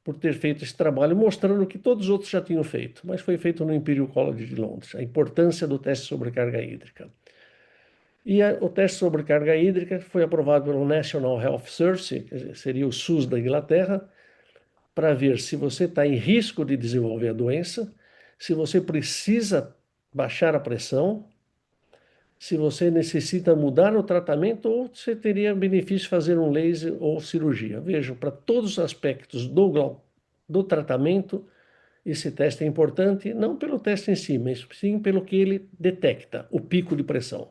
por ter feito esse trabalho, mostrando que todos os outros já tinham feito, mas foi feito no Imperial College de Londres, a importância do teste de sobrecarga hídrica. E o teste de sobrecarga hídrica foi aprovado pelo National Health Service, que seria o SUS da Inglaterra, para ver se você está em risco de desenvolver a doença, se você precisa baixar a pressão, se você necessita mudar o tratamento ou se teria benefício fazer um laser ou cirurgia. Vejam, para todos os aspectos do tratamento, esse teste é importante, não pelo teste em si, mas sim pelo que ele detecta, o pico de pressão.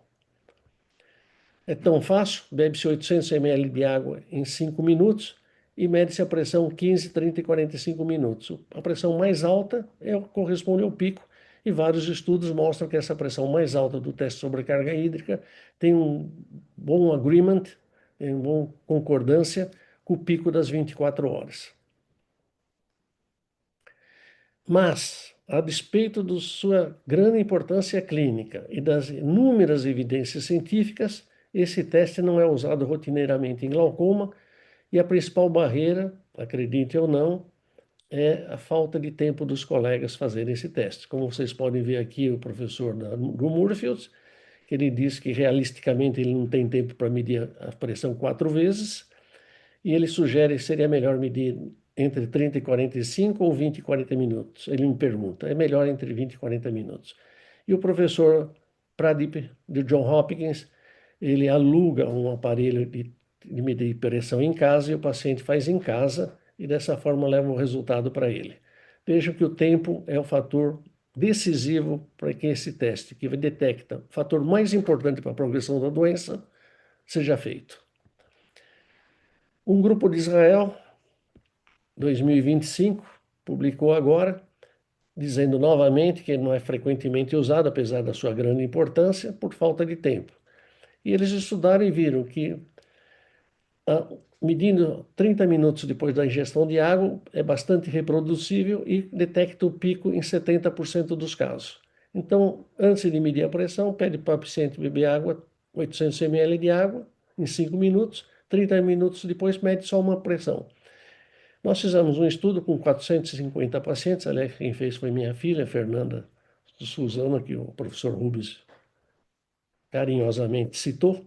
É tão fácil, bebe-se 800 ml de água em 5 minutos e mede-se a pressão 15, 30 e 45 minutos. A pressão mais alta corresponde ao pico e vários estudos mostram que essa pressão mais alta do teste de sobrecarga hídrica tem um bom agreement, tem uma boa concordância com o pico das 24 horas. Mas, a despeito de sua grande importância clínica e das inúmeras evidências científicas, esse teste não é usado rotineiramente em glaucoma e a principal barreira, acredite ou não, é a falta de tempo dos colegas fazerem esse teste. Como vocês podem ver aqui, o professor do Moorfields, que ele diz que realisticamente ele não tem tempo para medir a pressão 4 vezes, e ele sugere que seria melhor medir entre 30 e 45 ou 20 e 40 minutos. Ele me pergunta, é melhor entre 20 e 40 minutos. E o professor Pradip, de John Hopkins, ele aluga um aparelho de medir pressão em casa e o paciente faz em casa e dessa forma leva o resultado para ele. Vejam que o tempo é o fator decisivo para que esse teste, que detecta o fator mais importante para a progressão da doença, seja feito. Um grupo de Israel, 2025, publicou agora, dizendo novamente que não é frequentemente usado, apesar da sua grande importância, por falta de tempo. E eles estudaram e viram que, medindo 30 minutos depois da ingestão de água, é bastante reproduzível e detecta o pico em 70% dos casos. Então, antes de medir a pressão, pede para o paciente beber água, 800 ml de água, em 5 minutos, 30 minutos depois mede só uma pressão. Nós fizemos um estudo com 450 pacientes, aliás, quem fez foi minha filha, Fernanda Suzana, que o professor Rubens carinhosamente citou,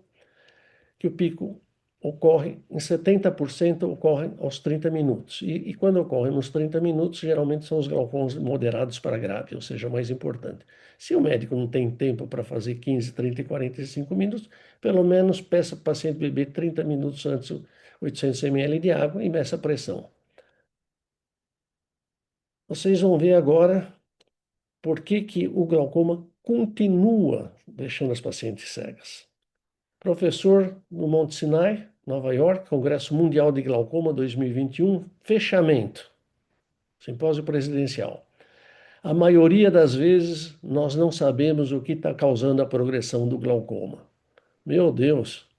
que o pico ocorre em 70%, ocorre aos 30 minutos. E quando ocorre nos 30 minutos, geralmente são os glaucomas moderados para grave, ou seja, mais importante. Se o médico não tem tempo para fazer 15, 30 e 45 minutos, pelo menos peça para o paciente beber 30 minutos antes 800 ml de água e meça a pressão. Vocês vão ver agora por que o glaucoma continua deixando as pacientes cegas. Professor no Monte Sinai, Nova York, Congresso Mundial de Glaucoma 2021, fechamento, simpósio presidencial. A maioria das vezes nós não sabemos o que está causando a progressão do glaucoma. Meu Deus,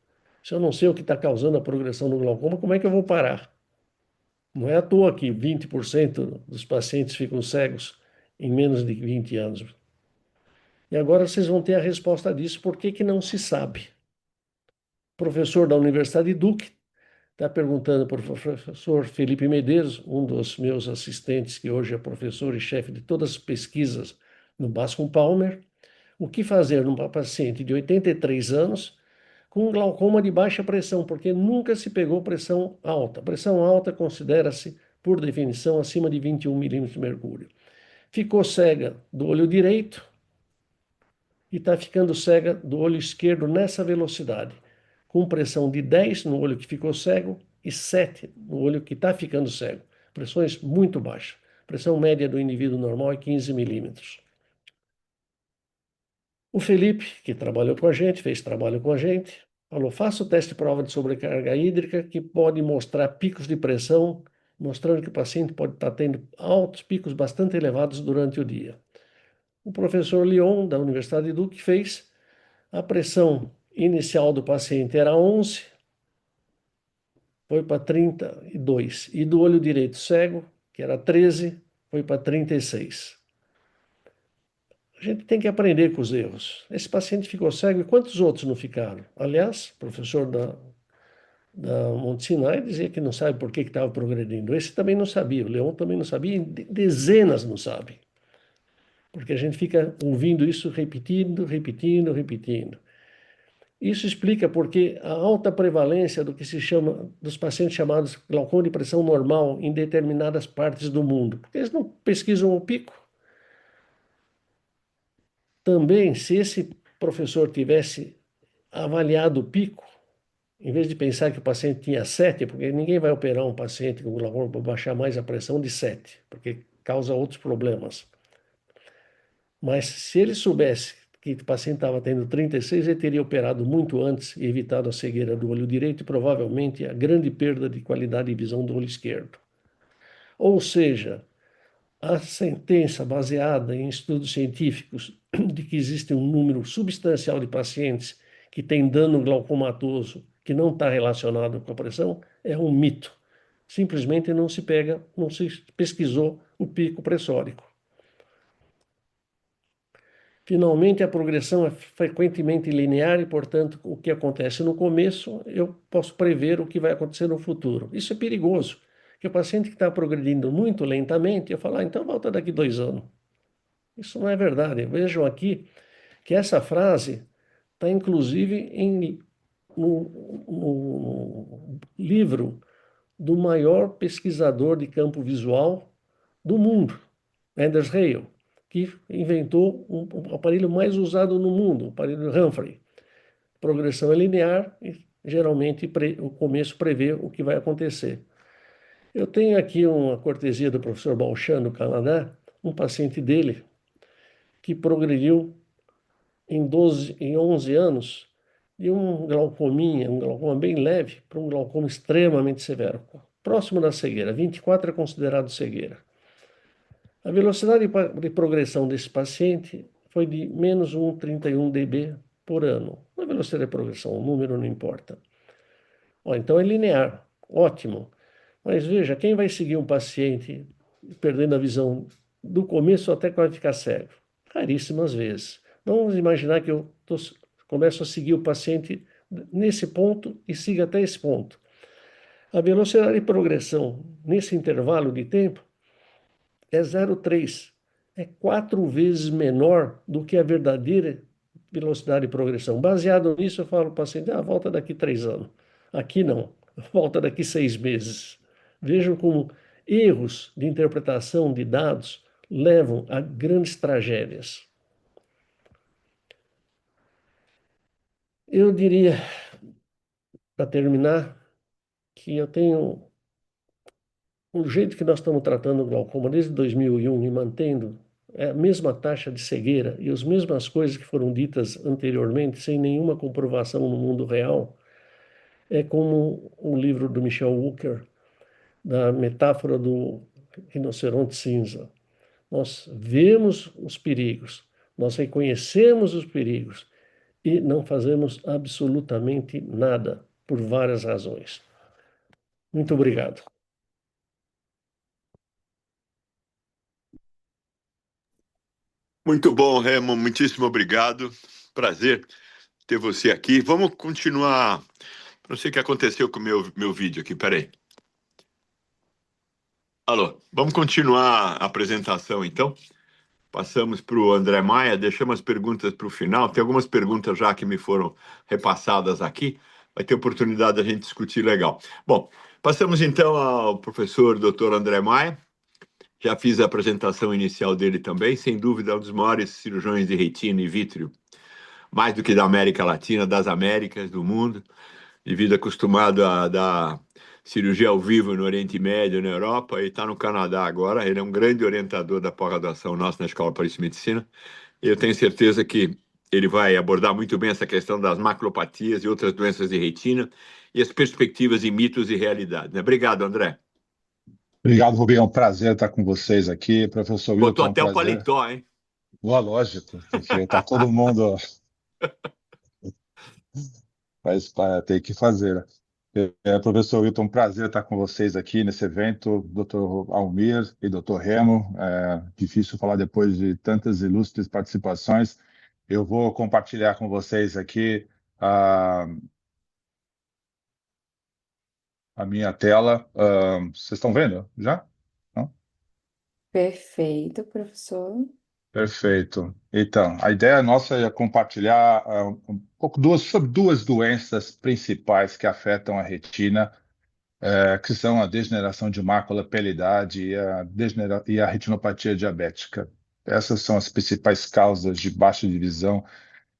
se eu não sei o que está causando a progressão do glaucoma, como é que eu vou parar? Não é à toa que 20% dos pacientes ficam cegos em menos de 20 anos. E agora vocês vão ter a resposta disso, por que não se sabe? O professor da Universidade de Duke está perguntando para o professor Felipe Medeiros, um dos meus assistentes, que hoje é professor e chefe de todas as pesquisas no Bascom Palmer, o que fazer num paciente de 83 anos com glaucoma de baixa pressão, porque nunca se pegou pressão alta. Pressão alta considera-se, por definição, acima de 21 milímetros de mercúrio. Ficou cega do olho direito e está ficando cega do olho esquerdo nessa velocidade, com pressão de 10 no olho que ficou cego e 7 no olho que está ficando cego. Pressões muito baixas. Pressão média do indivíduo normal é 15 milímetros. O Felipe, que trabalhou com a gente, fez trabalho com a gente, falou, faça o teste de prova de sobrecarga hídrica que pode mostrar picos de pressão mostrando que o paciente pode estar tendo altos picos bastante elevados durante o dia. O professor Lyon, da Universidade de Duke, fez a pressão inicial do paciente era 11, foi para 32. E do olho direito cego, que era 13, foi para 36. A gente tem que aprender com os erros. Esse paciente ficou cego e quantos outros não ficaram? Aliás, o professor da Monte Sinai dizia que não sabe por que estava progredindo. Esse também não sabia, o Leon também não sabia, e dezenas não sabem. Porque a gente fica ouvindo isso repetindo, repetindo, repetindo. Isso explica porque a alta prevalência do que se chama dos pacientes chamados glaucoma de pressão normal em determinadas partes do mundo. Porque eles não pesquisam o pico. Também, se esse professor tivesse avaliado o pico, em vez de pensar que o paciente tinha 7, porque ninguém vai operar um paciente com glaucoma para baixar mais a pressão de 7, porque causa outros problemas. Mas se ele soubesse que o paciente estava tendo 36, ele teria operado muito antes e evitado a cegueira do olho direito e provavelmente a grande perda de qualidade de visão do olho esquerdo. Ou seja, a sentença baseada em estudos científicos de que existe um número substancial de pacientes que têm dano glaucomatoso que não está relacionado com a pressão é um mito. Simplesmente não se pesquisou o pico pressórico. Finalmente, a progressão é frequentemente linear e, portanto, o que acontece no começo, eu posso prever o que vai acontecer no futuro. Isso é perigoso, porque o paciente que está progredindo muito lentamente, eu falo, então volta daqui 2 anos. Isso não é verdade. Vejam aqui que essa frase está, inclusive, no livro do maior pesquisador de campo visual do mundo, Anders Hale, que inventou o aparelho mais usado no mundo, o aparelho Humphrey. Progressão é linear e, geralmente, o começo prevê o que vai acontecer. Eu tenho aqui uma cortesia do professor Balchan, do Canadá, um paciente dele que progrediu em 11 anos de um glaucoma bem leve, para um glaucoma extremamente severo, próximo da cegueira. 24 é considerado cegueira. A velocidade de progressão desse paciente foi de menos 1,31 dB por ano. A velocidade de progressão, o número não importa. Então é linear, ótimo. Mas veja, quem vai seguir um paciente perdendo a visão do começo até que vai ficar cego? Raríssimas vezes. Vamos imaginar que eu começo a seguir o paciente nesse ponto e siga até esse ponto. A velocidade de progressão nesse intervalo de tempo é 0,3. É 4 vezes menor do que a verdadeira velocidade de progressão. Baseado nisso, eu falo para o paciente, volta daqui 3 anos. Aqui não, volta daqui 6 meses. Vejam como erros de interpretação de dados levam a grandes tragédias. Eu diria, para terminar, que eu tenho o jeito que nós estamos tratando o glaucoma desde 2001 e mantendo a mesma taxa de cegueira e as mesmas coisas que foram ditas anteriormente, sem nenhuma comprovação no mundo real, é como o livro do Michel Walker, da metáfora do rinoceronte cinza. Nós vemos os perigos, nós reconhecemos os perigos e não fazemos absolutamente nada, por várias razões. Muito obrigado. Muito bom, Remo. Muitíssimo obrigado. Prazer ter você aqui. Vamos continuar. Não sei o que aconteceu com o meu vídeo aqui. Peraí. Alô, vamos continuar a apresentação, então. Passamos para o André Maia, deixamos as perguntas para o final. Tem algumas perguntas já que me foram repassadas aqui. Vai ter oportunidade da gente discutir legal. Bom, passamos então ao professor Dr. André Maia. Já fiz a apresentação inicial dele também, sem dúvida, um dos maiores cirurgiões de retina e vítreo, mais do que da América Latina, das Américas, do mundo, devido acostumado a dar cirurgia ao vivo no Oriente Médio, na Europa, e está no Canadá agora. Ele é um grande orientador da pós-graduação nossa na Escola Paulista de Medicina, e eu tenho certeza que ele vai abordar muito bem essa questão das maculopatias e outras doenças de retina, e as perspectivas de mitos e realidade. Obrigado, André. Obrigado, Rubinho. É um prazer estar com vocês aqui. Professor Botou Wilton, é um até o prazer. paletó, hein? Boa, lógico, porque está todo mundo tem que fazer. Professor Wilton, um prazer estar com vocês aqui nesse evento, Dr. Almir e Dr. Remo. É difícil falar depois de tantas ilustres participações. Eu vou compartilhar com vocês aqui a, a minha tela. Vocês estão vendo já? Não? Perfeito, professor. Perfeito. Então, a ideia nossa é compartilhar um pouco sobre duas doenças principais que afetam a retina, que são a degeneração de mácula, pele-idade e a retinopatia diabética. Essas são as principais causas de baixa de visão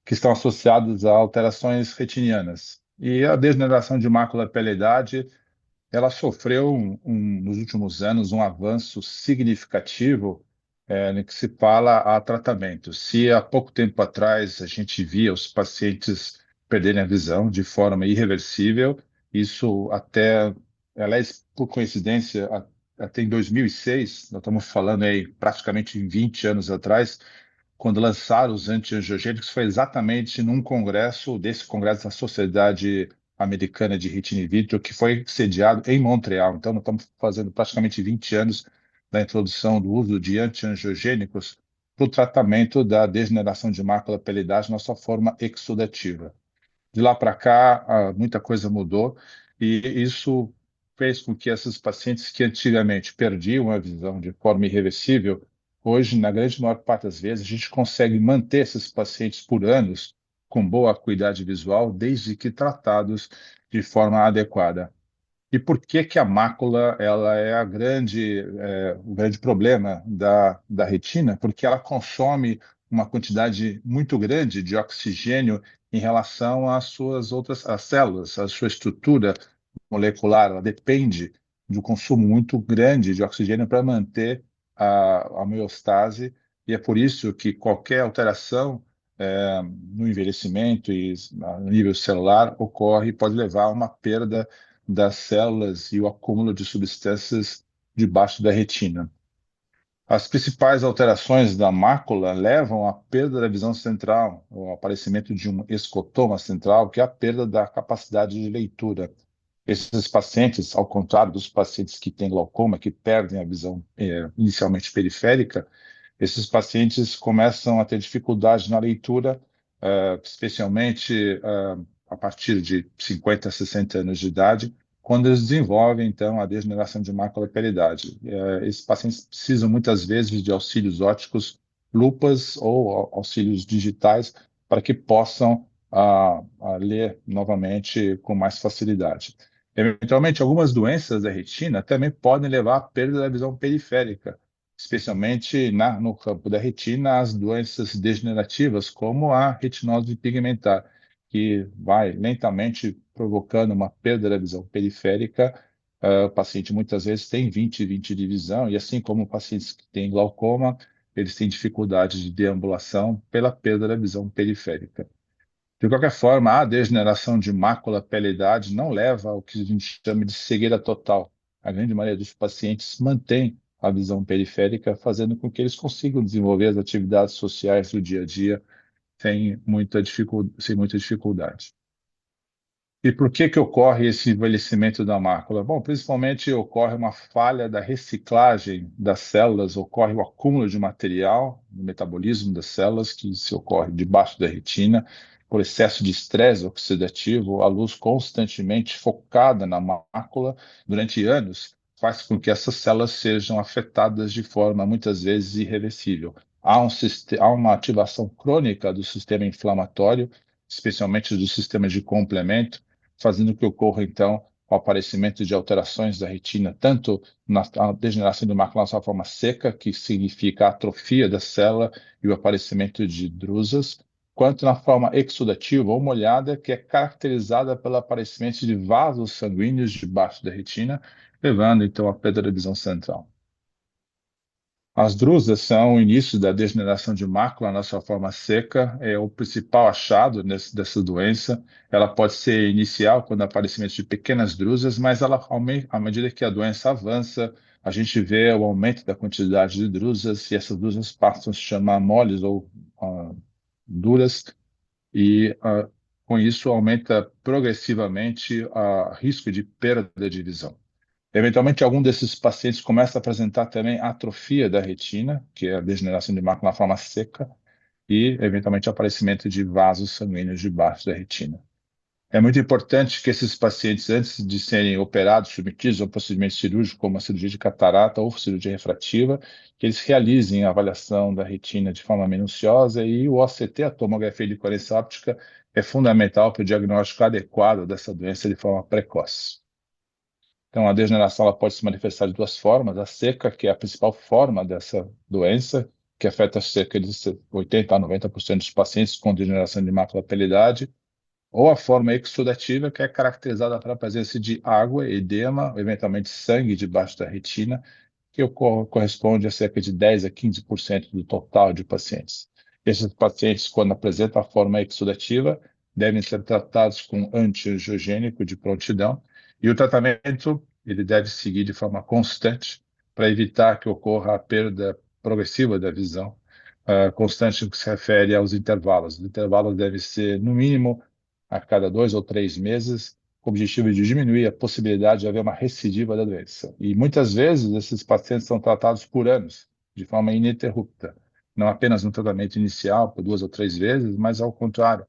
que estão associadas a alterações retinianas. E a degeneração de mácula, pele-idade, ela sofreu, nos últimos anos, um avanço significativo no que se fala a tratamento. Se há pouco tempo atrás a gente via os pacientes perderem a visão de forma irreversível, isso até, aliás, por coincidência, até em 2006, nós estamos falando aí praticamente em 20 anos atrás, quando lançaram os antiangiogênicos, foi exatamente num desse congresso da Sociedade Americana de Retina in Vitro, que foi sediado em Montreal. Então, nós estamos fazendo praticamente 20 anos da introdução do uso de antiangiogênicos para o tratamento da degeneração de mácula pela idade na sua forma exudativa. De lá para cá, muita coisa mudou e isso fez com que esses pacientes que antigamente perdiam a visão de forma irreversível, hoje, na grande maior parte das vezes, a gente consegue manter esses pacientes por anos com boa acuidade visual, desde que tratados de forma adequada. E por que que a mácula ela é o grande problema da retina? Porque ela consome uma quantidade muito grande de oxigênio em relação às suas outras às células, à sua estrutura molecular. Ela depende de um consumo muito grande de oxigênio para manter a homeostase, e é por isso que qualquer alteração no envelhecimento e no nível celular ocorre e pode levar a uma perda das células e o acúmulo de substâncias debaixo da retina. As principais alterações da mácula levam à perda da visão central, ao aparecimento de um escotoma central, que é a perda da capacidade de leitura. Esses pacientes, ao contrário dos pacientes que têm glaucoma, que perdem a visão inicialmente periférica, esses pacientes começam a ter dificuldade na leitura, especialmente a partir de 50, 60 anos de idade, quando eles desenvolvem, então, a degeneração de mácula pela idade. Esses pacientes precisam, muitas vezes, de auxílios ópticos, lupas ou auxílios digitais para que possam ler novamente com mais facilidade. Eventualmente, algumas doenças da retina também podem levar à perda da visão periférica, especialmente no campo da retina, as doenças degenerativas, como a retinose pigmentar, que vai lentamente provocando uma perda da visão periférica. O paciente muitas vezes tem 20 de visão, e assim como pacientes que têm glaucoma, eles têm dificuldade de deambulação pela perda da visão periférica. De qualquer forma, a degeneração de mácula pela idade não leva ao que a gente chama de cegueira total. A grande maioria dos pacientes mantém a visão periférica, fazendo com que eles consigam desenvolver as atividades sociais do dia a dia sem muita dificuldade. E por que que ocorre esse envelhecimento da mácula? Bom, principalmente ocorre uma falha da reciclagem das células, ocorre o acúmulo de material no metabolismo das células, que se ocorre debaixo da retina, por excesso de estresse oxidativo, a luz constantemente focada na mácula durante anos faz com que essas células sejam afetadas de forma muitas vezes irreversível. Há uma ativação crônica do sistema inflamatório, especialmente do sistema de complemento, fazendo que ocorra, então, o aparecimento de alterações da retina, tanto na degeneração de mácula na sua forma seca, que significa a atrofia da célula e o aparecimento de drusas, quanto na forma exudativa ou molhada, que é caracterizada pelo aparecimento de vasos sanguíneos debaixo da retina, levando, então, à perda da visão central. As drusas são o início da degeneração de mácula na sua forma seca, é o principal achado dessa doença. Ela pode ser inicial quando há aparecimento de pequenas drusas, mas à medida que a doença avança, a gente vê o aumento da quantidade de drusas, e essas drusas passam a se chamar moles ou duras, e com isso aumenta progressivamente o risco de perda de visão. Eventualmente, algum desses pacientes começa a apresentar também atrofia da retina, que é a degeneração de mácula na forma seca, e eventualmente aparecimento de vasos sanguíneos debaixo da retina. É muito importante que esses pacientes, antes de serem operados, submetidos a um procedimento cirúrgico, como a cirurgia de catarata ou cirurgia refrativa, que eles realizem a avaliação da retina de forma minuciosa, e o OCT, a tomografia de coerência óptica, é fundamental para o diagnóstico adequado dessa doença de forma precoce. Então, a degeneração ela pode se manifestar de duas formas: a seca, que é a principal forma dessa doença, que afeta cerca de 80% a 90% dos pacientes com degeneração de mácula pela idade, ou a forma exudativa, que é caracterizada pela presença de água, edema, eventualmente sangue debaixo da retina, que corresponde a cerca de 10% a 15% do total de pacientes. Esses pacientes, quando apresentam a forma exudativa, devem ser tratados com antiangiogênico de prontidão, e o tratamento ele deve seguir de forma constante para evitar que ocorra a perda progressiva da visão. Constante no que se refere aos intervalos. Os intervalos devem ser, no mínimo, a cada 2 ou 3 meses, com o objetivo de diminuir a possibilidade de haver uma recidiva da doença. E muitas vezes esses pacientes são tratados por anos, de forma ininterrupta. Não apenas no tratamento inicial, por 2 ou 3 vezes, mas ao contrário.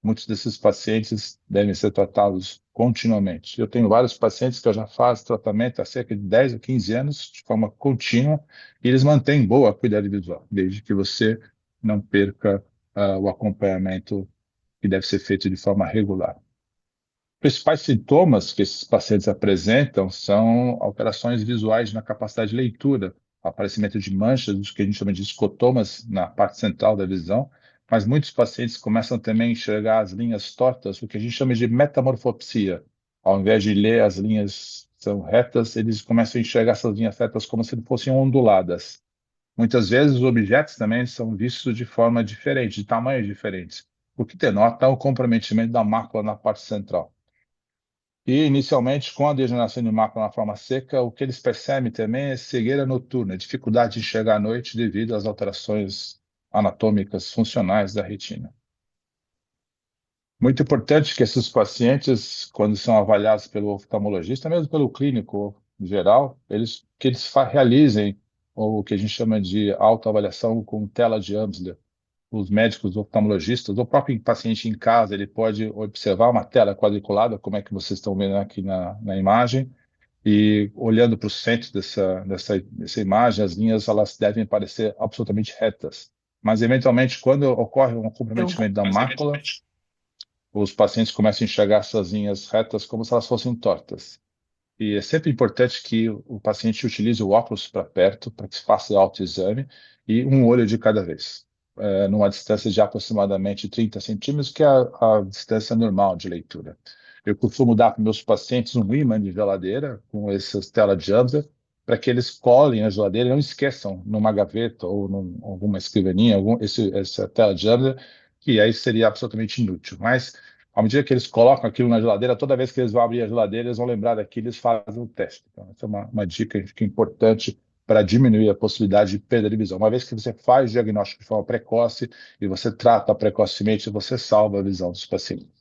Muitos desses pacientes devem ser tratados continuamente. Eu tenho vários pacientes que eu já faço tratamento há cerca de 10 ou 15 anos, de forma contínua, e eles mantêm boa qualidade visual, desde que você não perca o acompanhamento que deve ser feito de forma regular. Os principais sintomas que esses pacientes apresentam são alterações visuais na capacidade de leitura, aparecimento de manchas, os que a gente chama de escotomas na parte central da visão, mas muitos pacientes começam também a enxergar as linhas tortas, o que a gente chama de metamorfopsia. Ao invés de ler as linhas são retas, eles começam a enxergar essas linhas retas como se fossem onduladas. Muitas vezes os objetos também são vistos de forma diferente, de tamanhos diferentes, o que denota o comprometimento da mácula na parte central. E, inicialmente, com a degeneração de mácula na forma seca, o que eles percebem também é cegueira noturna, dificuldade de enxergar à noite devido às alterações anatômicas funcionais da retina. Muito importante que esses pacientes, quando são avaliados pelo oftalmologista, mesmo pelo clínico geral, que eles realizem o que a gente chama de autoavaliação com tela de Amsler. Os médicos oftalmologistas, o próprio paciente em casa, ele pode observar uma tela quadriculada, como é que vocês estão vendo aqui na imagem, e olhando para o centro dessa imagem, as linhas elas devem parecer absolutamente retas. Mas, eventualmente, quando ocorre um comprometimento da mácula, os pacientes começam a enxergar essas linhas retas como se elas fossem tortas. E é sempre importante que o paciente utilize o óculos para perto, para que se faça autoexame, e um olho de cada vez, numa distância de aproximadamente 30 centímetros, que é a distância normal de leitura. Eu costumo dar para meus pacientes um ímã de geladeira com essas telas de Amsler, para que eles colhem a geladeira e não esqueçam numa gaveta ou alguma escrivaninha, essa tela de Amsler, que aí seria absolutamente inútil. Mas, à medida que eles colocam aquilo na geladeira, toda vez que eles vão abrir a geladeira, eles vão lembrar daquilo e eles fazem o teste. Então, essa é uma dica que é importante para diminuir a possibilidade de perda de visão. Uma vez que você faz o diagnóstico de forma precoce e você trata precocemente, você salva a visão dos pacientes.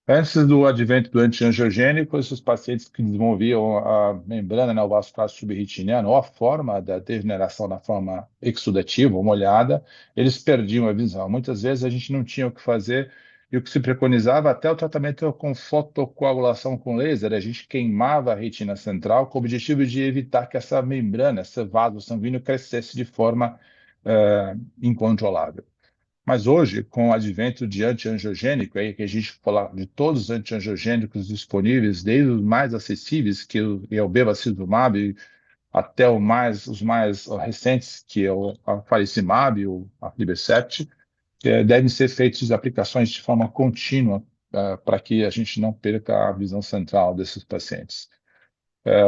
Antes do advento do antiangiogênico, esses pacientes que desenvolviam a membrana neovascular subretiniana, ou a forma da degeneração na forma exudativa ou molhada, eles perdiam a visão. Muitas vezes a gente não tinha o que fazer, e o que se preconizava até o tratamento com fotocoagulação com laser, a gente queimava a retina central com o objetivo de evitar que essa membrana, esse vaso sanguíneo, crescesse de forma incontrolável. Mas hoje, com o advento de antiangiogênico, aí que a gente fala de todos os antiangiogênicos disponíveis, desde os mais acessíveis, que é o bevacizumab, até os mais recentes, que é o faricimab, o aflibercept, devem ser feitas aplicações de forma contínua para que a gente não perca a visão central desses pacientes.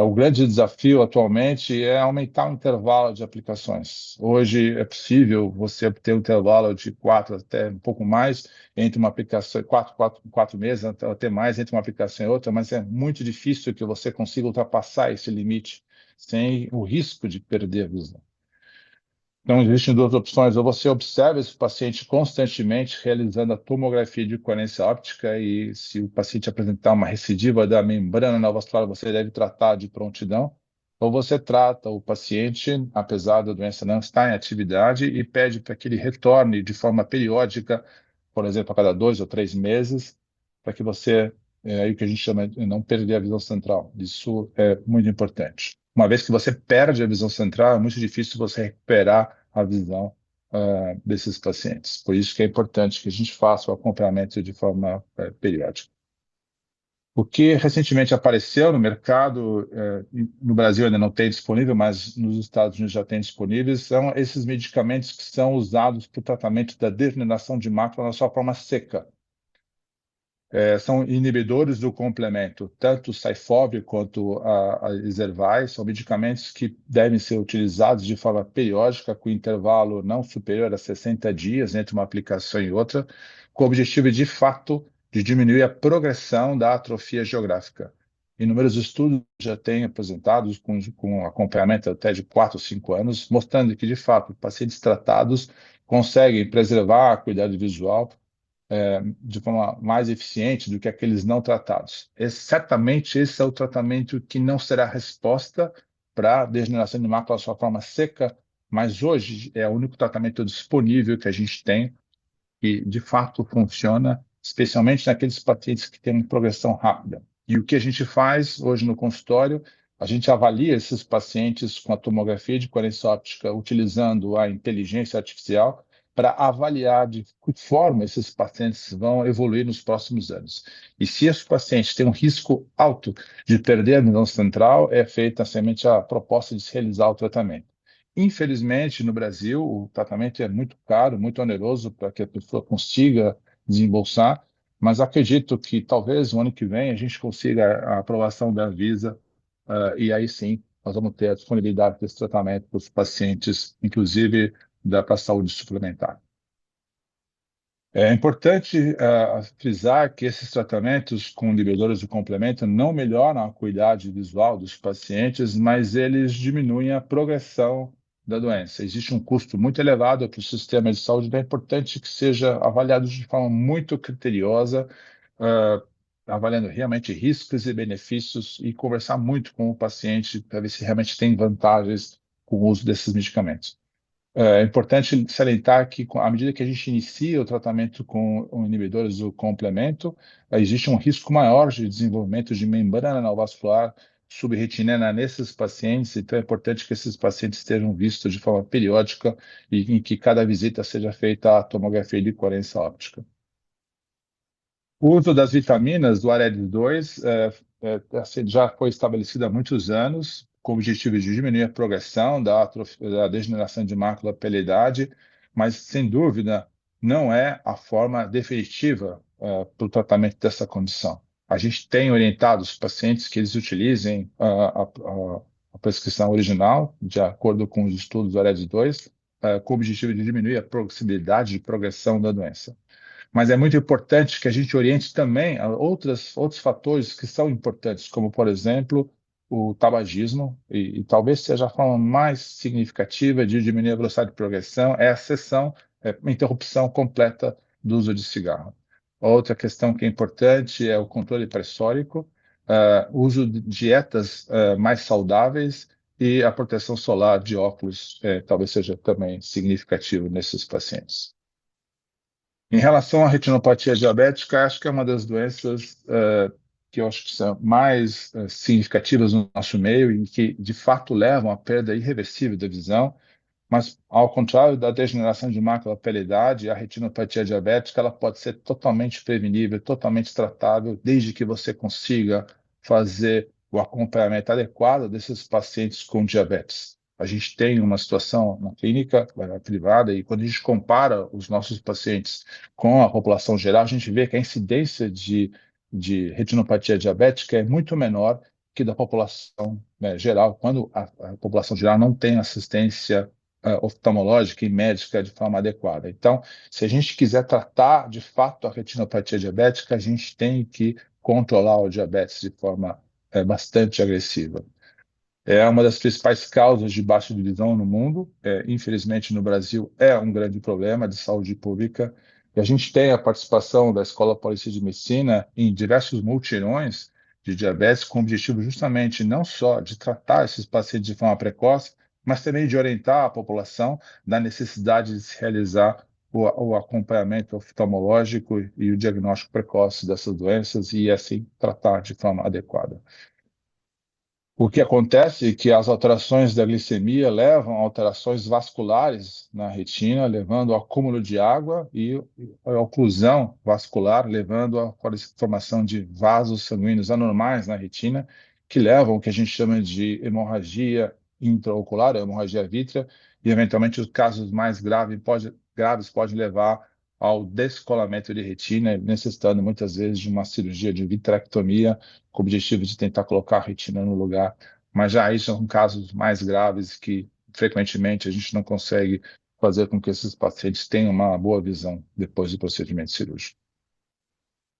O grande desafio atualmente é aumentar o intervalo de aplicações. Hoje é possível você ter um intervalo de 4 até um pouco mais entre uma aplicação, 4 meses até mais entre uma aplicação e outra, mas é muito difícil que você consiga ultrapassar esse limite sem o risco de perder a visão. Então, existem duas opções: ou você observa esse paciente constantemente realizando a tomografia de coerência óptica, e se o paciente apresentar uma recidiva da membrana neovascular, você deve tratar de prontidão, ou você trata o paciente, apesar da doença não estar em atividade, e pede para que ele retorne de forma periódica, por exemplo, a cada 2 ou 3 meses, para que você, aí o que a gente chama de não perder a visão central. Isso é muito importante. Uma vez que você perde a visão central, é muito difícil você recuperar a visão desses pacientes. Por isso que é importante que a gente faça o acompanhamento de forma periódica. O que recentemente apareceu no mercado, no Brasil ainda não tem disponível, mas nos Estados Unidos já tem disponíveis, são esses medicamentos que são usados para o tratamento da degeneração de mácula na sua forma seca. São inibidores do complemento, tanto o Syfovre quanto a Izervay, são medicamentos que devem ser utilizados de forma periódica, com intervalo não superior a 60 dias entre uma aplicação e outra, com o objetivo, de fato, de diminuir a progressão da atrofia geográfica. Inúmeros estudos já têm apresentados com acompanhamento até de 4 ou 5 anos, mostrando que, de fato, pacientes tratados conseguem preservar a acuidade visual de forma mais eficiente do que aqueles não tratados. Certamente esse é o tratamento que não será resposta para a degeneração de mácula de sua forma seca, mas hoje é o único tratamento disponível que a gente tem que de fato funciona, especialmente naqueles pacientes que têm uma progressão rápida. E o que a gente faz hoje no consultório, a gente avalia esses pacientes com a tomografia de coerência óptica utilizando a inteligência artificial para avaliar de que forma esses pacientes vão evoluir nos próximos anos. E se esse paciente tem um risco alto de perder a visão central, é feita somente a proposta de se realizar o tratamento. Infelizmente, no Brasil, o tratamento é muito caro, muito oneroso para que a pessoa consiga desembolsar, mas acredito que talvez no ano que vem a gente consiga a aprovação da Anvisa, e aí sim nós vamos ter a disponibilidade desse tratamento para os pacientes, inclusive para a saúde suplementar. É importante frisar que esses tratamentos com inibidores do complemento não melhoram a acuidade visual dos pacientes, mas eles diminuem a progressão da doença. Existe um custo muito elevado para o sistema de saúde, então é importante que seja avaliado de forma muito criteriosa, avaliando realmente riscos e benefícios, e conversar muito com o paciente para ver se realmente tem vantagens com o uso desses medicamentos. É importante salientar que, à medida que a gente inicia o tratamento com inibidores do complemento, existe um risco maior de desenvolvimento de membrana neovascular subretinana nesses pacientes, então é importante que esses pacientes estejam vistos de forma periódica e em que cada visita seja feita a tomografia de coerência óptica. O uso das vitaminas do ARED2 já foi estabelecido há muitos anos, com o objetivo de diminuir a progressão da degeneração de mácula pela idade, mas, sem dúvida, não é a forma definitiva para o tratamento dessa condição. A gente tem orientado os pacientes que eles utilizem a prescrição original, de acordo com os estudos do ARED2, com o objetivo de diminuir a possibilidade de progressão da doença. Mas é muito importante que a gente oriente também a outros fatores que são importantes, como, por exemplo, o tabagismo, e talvez seja a forma mais significativa de diminuir a velocidade de progressão, é a interrupção completa do uso de cigarro. Outra questão que é importante é o controle pressórico, o uso de dietas mais saudáveis e a proteção solar de óculos, talvez seja também significativo nesses pacientes. Em relação à retinopatia diabética, acho que é uma das doenças que eu acho que são mais significativas no nosso meio e que, de fato, levam à perda irreversível da visão. Mas, ao contrário da degeneração de mácula pela idade, a retinopatia diabética ela pode ser totalmente prevenível, totalmente tratável, desde que você consiga fazer o acompanhamento adequado desses pacientes com diabetes. A gente tem uma situação na clínica privada e quando a gente compara os nossos pacientes com a população geral, a gente vê que a incidência de retinopatia diabética é muito menor que da população geral, quando a população geral não tem assistência oftalmológica e médica de forma adequada. Então, se a gente quiser tratar de fato a retinopatia diabética, a gente tem que controlar o diabetes de forma bastante agressiva. É uma das principais causas de baixa visão no mundo. Infelizmente, no Brasil, é um grande problema de saúde pública. E a gente tem a participação da Escola Paulista de Medicina em diversos multirões de diabetes, com o objetivo justamente não só de tratar esses pacientes de forma precoce, mas também de orientar a população da necessidade de se realizar o acompanhamento oftalmológico e o diagnóstico precoce dessas doenças e, assim, tratar de forma adequada. O que acontece é que as alterações da glicemia levam a alterações vasculares na retina, levando ao acúmulo de água e a oclusão vascular, levando à formação de vasos sanguíneos anormais na retina, que levam ao que a gente chama de hemorragia intraocular, hemorragia vítrea, e eventualmente os casos mais graves podem levar ao descolamento de retina, necessitando muitas vezes de uma cirurgia de vitrectomia, com o objetivo de tentar colocar a retina no lugar. Mas já aí são casos mais graves que, frequentemente, a gente não consegue fazer com que esses pacientes tenham uma boa visão depois do procedimento cirúrgico.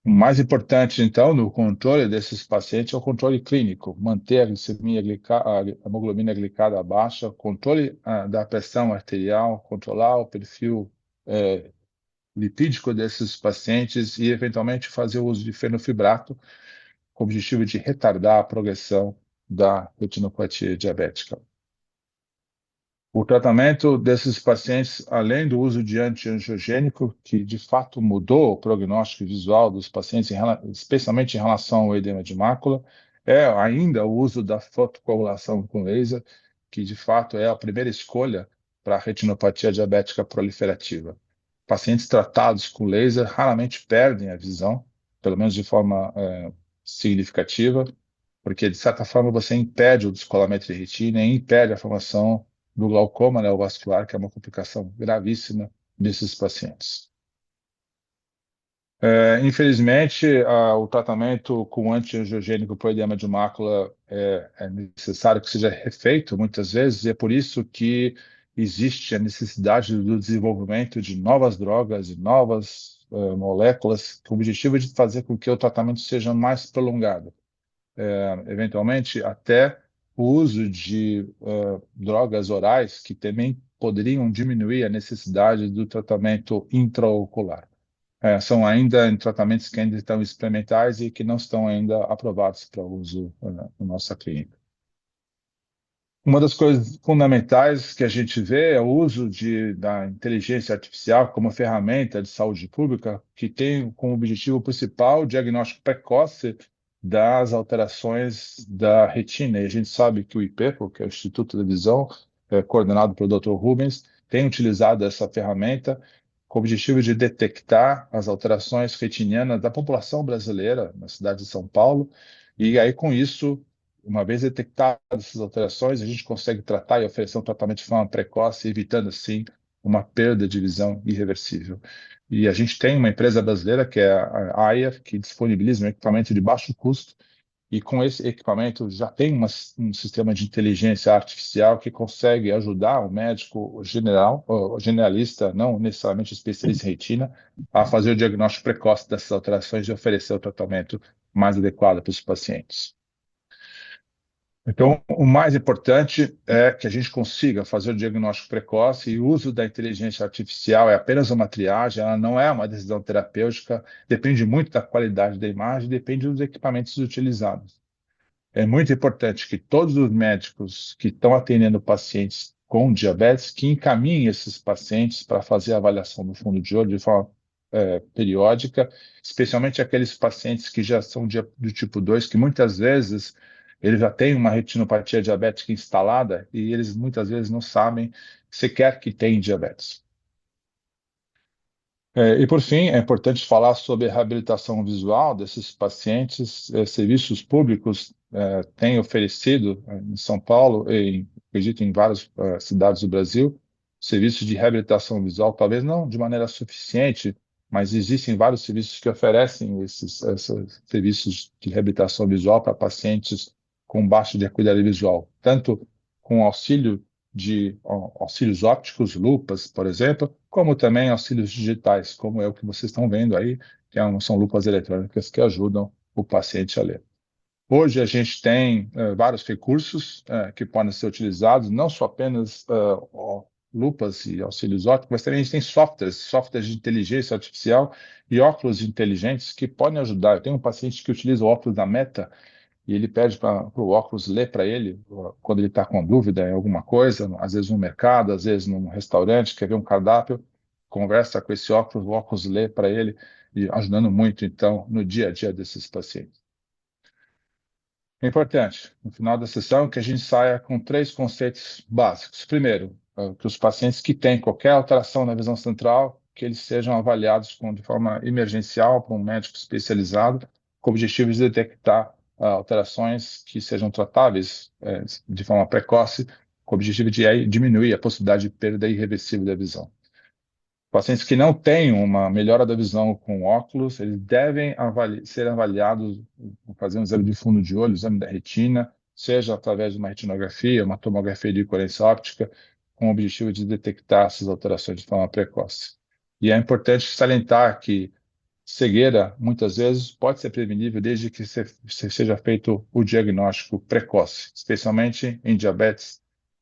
O mais importante, então, no controle desses pacientes é o controle clínico, manter a glicemia a hemoglobina glicada baixa, controle da pressão arterial, controlar o perfil lipídico desses pacientes e, eventualmente, fazer o uso de fenofibrato, com o objetivo de retardar a progressão da retinopatia diabética. O tratamento desses pacientes, além do uso de antiangiogênico, que de fato mudou o prognóstico visual dos pacientes, especialmente em relação ao edema de mácula, é ainda o uso da fotocoagulação com laser, que de fato é a primeira escolha para a retinopatia diabética proliferativa. Pacientes tratados com laser raramente perdem a visão, pelo menos de forma significativa, porque, de certa forma, você impede o descolamento de retina e impede a formação do glaucoma neovascular, que é uma complicação gravíssima desses pacientes. Infelizmente, o tratamento com antiangiogênico para o edema de mácula é necessário que seja refeito muitas vezes, e é por isso que existe a necessidade do desenvolvimento de novas drogas e novas moléculas, com o objetivo de fazer com que o tratamento seja mais prolongado. Eventualmente, até o uso de drogas orais que também poderiam diminuir a necessidade do tratamento intraocular. São ainda tratamentos que ainda estão experimentais e que não estão ainda aprovados para uso na nossa clínica. Uma das coisas fundamentais que a gente vê é o uso da inteligência artificial como ferramenta de saúde pública, que tem como objetivo principal o diagnóstico precoce das alterações da retina. E a gente sabe que o IPEPO, que é o Instituto da Visão, coordenado pelo Dr. Rubens, tem utilizado essa ferramenta com o objetivo de detectar as alterações retinianas da população brasileira na cidade de São Paulo. E aí, com isso, uma vez detectadas essas alterações, a gente consegue tratar e oferecer um tratamento de forma precoce, evitando, assim, uma perda de visão irreversível. E a gente tem uma empresa brasileira, que é a Ayer, que disponibiliza um equipamento de baixo custo, e com esse equipamento já tem um sistema de inteligência artificial que consegue ajudar o médico generalista, não necessariamente especialista em retina, a fazer o diagnóstico precoce dessas alterações e oferecer o tratamento mais adequado para os pacientes. Então, o mais importante é que a gente consiga fazer o diagnóstico precoce, e o uso da inteligência artificial é apenas uma triagem, ela não é uma decisão terapêutica, depende muito da qualidade da imagem, depende dos equipamentos utilizados. É muito importante que todos os médicos que estão atendendo pacientes com diabetes, que encaminhem esses pacientes para fazer a avaliação do fundo de olho de forma periódica, especialmente aqueles pacientes que já são do tipo 2, que muitas vezes eles já têm uma retinopatia diabética instalada e eles muitas vezes não sabem sequer que têm diabetes. E, por fim, é importante falar sobre a reabilitação visual desses pacientes. Serviços públicos têm oferecido em São Paulo e, acredito, em várias cidades do Brasil, serviços de reabilitação visual, talvez não de maneira suficiente, mas existem vários serviços que oferecem esses serviços de reabilitação visual para pacientes com baixa de acuidade visual, tanto com auxílio de auxílios ópticos, lupas, por exemplo, como também auxílios digitais, como é o que vocês estão vendo aí, que são lupas eletrônicas que ajudam o paciente a ler. Hoje a gente tem vários recursos que podem ser utilizados, não só apenas lupas e auxílios ópticos, mas também a gente tem softwares de inteligência artificial e óculos inteligentes que podem ajudar. Eu tenho um paciente que utiliza o óculos da Meta e ele pede para o óculos ler para ele quando ele está com dúvida em alguma coisa, às vezes no mercado, às vezes num restaurante, quer ver um cardápio, conversa com esse óculos, o óculos lê para ele, e ajudando muito, então, no dia a dia desses pacientes. É importante, no final da sessão, que a gente saia com 3 conceitos básicos. Primeiro, que os pacientes que têm qualquer alteração na visão central, que eles sejam avaliados de forma emergencial por um médico especializado, com o objetivo de detectar alterações que sejam tratáveis de forma precoce, com o objetivo de diminuir a possibilidade de perda irreversível da visão. Pacientes que não têm uma melhora da visão com óculos, eles devem ser avaliados, fazer um exame de fundo de olho, exame da retina, seja através de uma retinografia, uma tomografia de coerência óptica, com o objetivo de detectar essas alterações de forma precoce. E é importante salientar que cegueira, muitas vezes, pode ser prevenível desde que seja feito o diagnóstico precoce, especialmente em diabetes,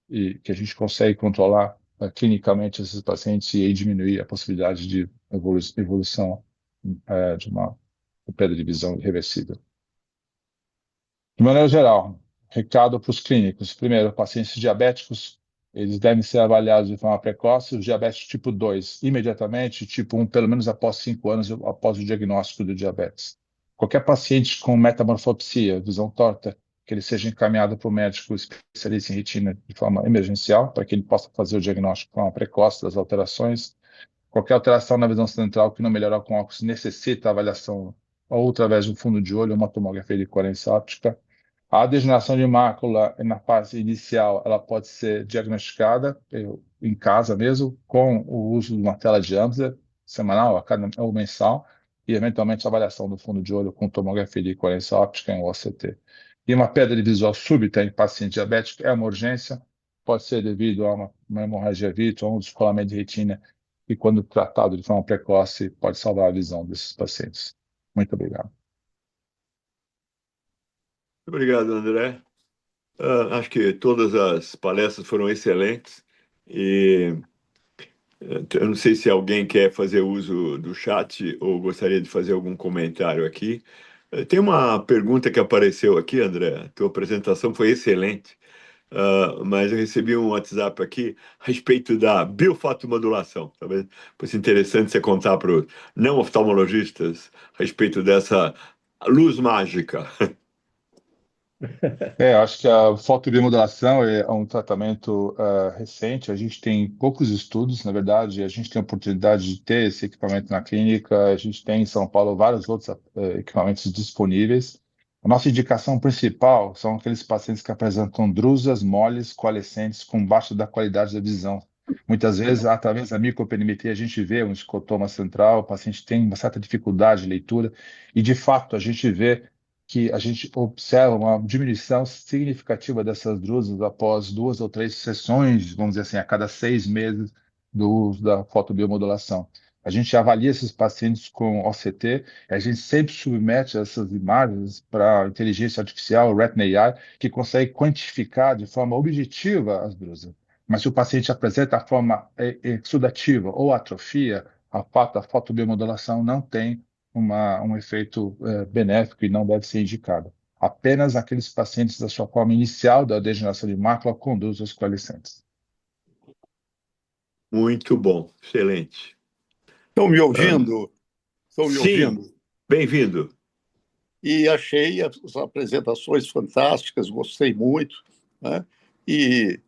e que a gente consegue controlar clinicamente esses pacientes e aí diminuir a possibilidade de evolução de uma perda de visão irreversível. De maneira geral, recado para os clínicos. Primeiro, pacientes diabéticos, eles devem ser avaliados de forma precoce. Os diabetes tipo 2, imediatamente, tipo 1, pelo menos após 5 anos após o diagnóstico do diabetes. Qualquer paciente com metamorfopsia, visão torta, que ele seja encaminhado para o médico especialista em retina de forma emergencial, para que ele possa fazer o diagnóstico de forma precoce das alterações. Qualquer alteração na visão central que não melhorar com óculos necessita avaliação ou através de um fundo de olho ou uma tomografia de coerência óptica. A degeneração de mácula, na fase inicial, ela pode ser diagnosticada em casa mesmo, com o uso de uma tela de Amsler, semanal ou mensal, e eventualmente a avaliação do fundo de olho com tomografia de coerência óptica em OCT. E uma perda de visual súbita em paciente diabético é uma urgência, pode ser devido a uma hemorragia vítreo ou um descolamento de retina, e quando tratado de forma precoce, pode salvar a visão desses pacientes. Muito obrigado. Obrigado, André. Acho que todas as palestras foram excelentes e eu não sei se alguém quer fazer uso do chat ou gostaria de fazer algum comentário aqui. Tem uma pergunta que apareceu aqui, André. A tua apresentação foi excelente, mas eu recebi um WhatsApp aqui a respeito da biofotomodulação. Talvez fosse interessante você contar para os não oftalmologistas a respeito dessa luz mágica. Acho que a fotobiomodulação é um tratamento recente. A gente tem poucos estudos, na verdade. A gente tem a oportunidade de ter esse equipamento na clínica. A gente tem em São Paulo vários outros equipamentos disponíveis. A nossa indicação principal são aqueles pacientes que apresentam drusas moles, coalescentes, com baixa da qualidade da visão. Muitas vezes, através da microperimetria, a gente vê um escotoma central, o paciente tem uma certa dificuldade de leitura, e de fato a gente vê que a gente observa uma diminuição significativa dessas drusas após 2 ou 3 sessões, vamos dizer assim, a cada 6 meses do uso da fotobiomodulação. A gente avalia esses pacientes com OCT, e a gente sempre submete essas imagens para a inteligência artificial, Retina AI, que consegue quantificar de forma objetiva as drusas. Mas se o paciente apresenta a forma exudativa ou atrofia, a fotobiomodulação não tem um efeito benéfico e não deve ser indicado. Apenas aqueles pacientes da sua forma inicial da degeneração de mácula conduzem os coalescentes. Muito bom, excelente. Estão me ouvindo? Estão me Sim, ouvindo? bem-vindo. E achei as apresentações fantásticas, gostei muito, né? E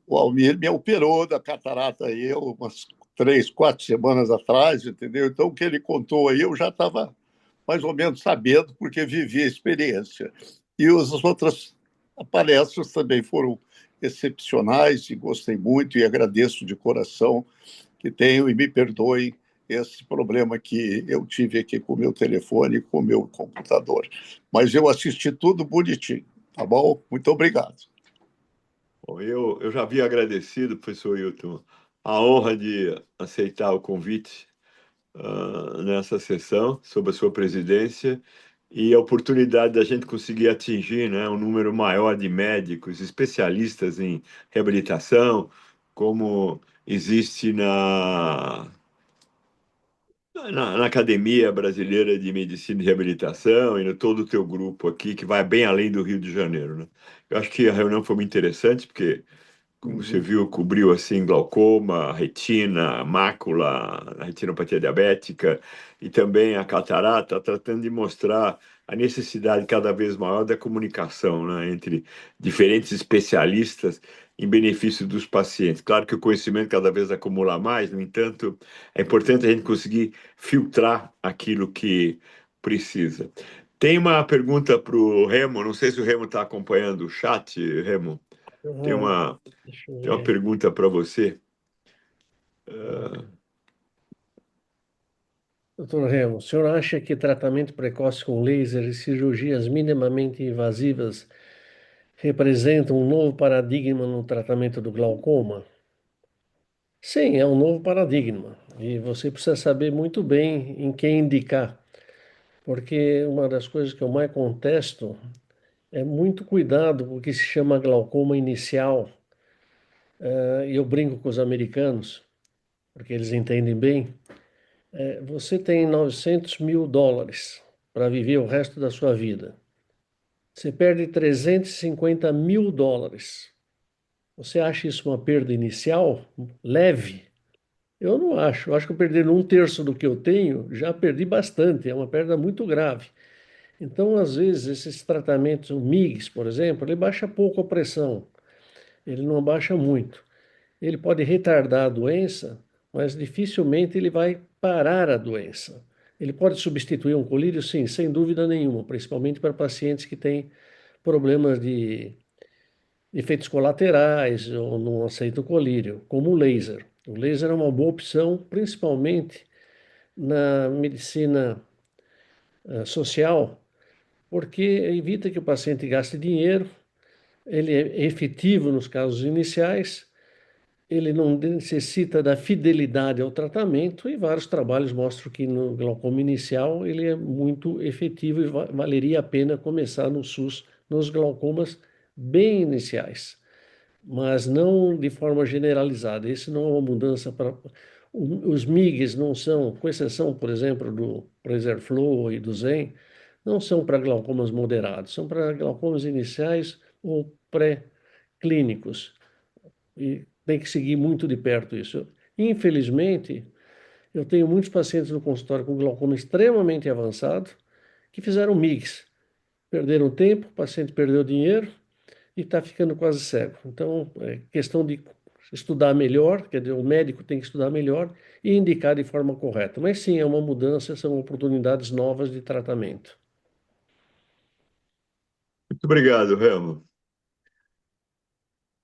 o Almir me operou da catarata aí umas 3, 4 semanas atrás, entendeu? Então, o que ele contou aí eu já estava mais ou menos sabendo, porque vivi a experiência. E as outras palestras também foram excepcionais e gostei muito e agradeço de coração que tenham e me perdoem esse problema que eu tive aqui com o meu telefone e com o meu computador. Mas eu assisti tudo bonitinho, tá bom? Muito obrigado. Bom, eu já havia agradecido, professor Hilton, a honra de aceitar o convite nessa sessão, sob a sua presidência, e a oportunidade da gente conseguir atingir, né, um número maior de médicos, especialistas em reabilitação, como existe na Academia Brasileira de Medicina e Reabilitação e no todo o teu grupo aqui, que vai bem além do Rio de Janeiro, né? Eu acho que a reunião foi muito interessante, porque como você Uhum. viu, cobriu assim glaucoma, retina, mácula, a retinopatia diabética e também a catarata, tratando de mostrar a necessidade cada vez maior da comunicação, né, entre diferentes especialistas em benefício dos pacientes. Claro que o conhecimento cada vez acumula mais, no entanto, é importante a gente conseguir filtrar aquilo que precisa. Tem uma pergunta para o Remo, não sei se o Remo está acompanhando o chat, Remo. Tem Ah, uma deixa eu tem uma ver. pergunta para você. Ah, Doutor Remo, o senhor acha que tratamento precoce com laser e cirurgias minimamente invasivas representam um novo paradigma no tratamento do glaucoma? Sim, é um novo paradigma. E você precisa saber muito bem em quem indicar, porque uma das coisas que eu mais contesto é muito cuidado com o que se chama glaucoma inicial. E eu brinco com os americanos, porque eles entendem bem. Você tem 900 mil dólares para viver o resto da sua vida. Você perde 350 mil dólares. Você acha isso uma perda inicial leve? Eu não acho. Eu acho que eu perder um terço do que eu tenho, já perdi bastante. É uma perda muito grave. Então, às vezes, esses tratamentos, o MIGS, por exemplo, ele baixa pouco a pressão. Ele não baixa muito. Ele pode retardar a doença, mas dificilmente ele vai parar a doença. Ele pode substituir um colírio? Sim, sem dúvida nenhuma, principalmente para pacientes que têm problemas de efeitos colaterais ou não aceitam o colírio, como o laser. O laser é uma boa opção, principalmente na medicina social, porque evita que o paciente gaste dinheiro, ele é efetivo nos casos iniciais, ele não necessita da fidelidade ao tratamento e vários trabalhos mostram que no glaucoma inicial ele é muito efetivo e valeria a pena começar no SUS nos glaucomas bem iniciais, mas não de forma generalizada. Isso não é uma mudança para os MIGs não são, com exceção, por exemplo, do PreserFlow e do Zen, não são para glaucomas moderados, são para glaucomas iniciais ou pré-clínicos e tem que seguir muito de perto isso. Infelizmente, eu tenho muitos pacientes no consultório com glaucoma extremamente avançado que fizeram MIGS, perderam tempo, o paciente perdeu dinheiro e está ficando quase cego. Então, é questão de estudar melhor, quer dizer, o médico tem que estudar melhor e indicar de forma correta. Mas sim, é uma mudança, são oportunidades novas de tratamento. Muito obrigado, Remo.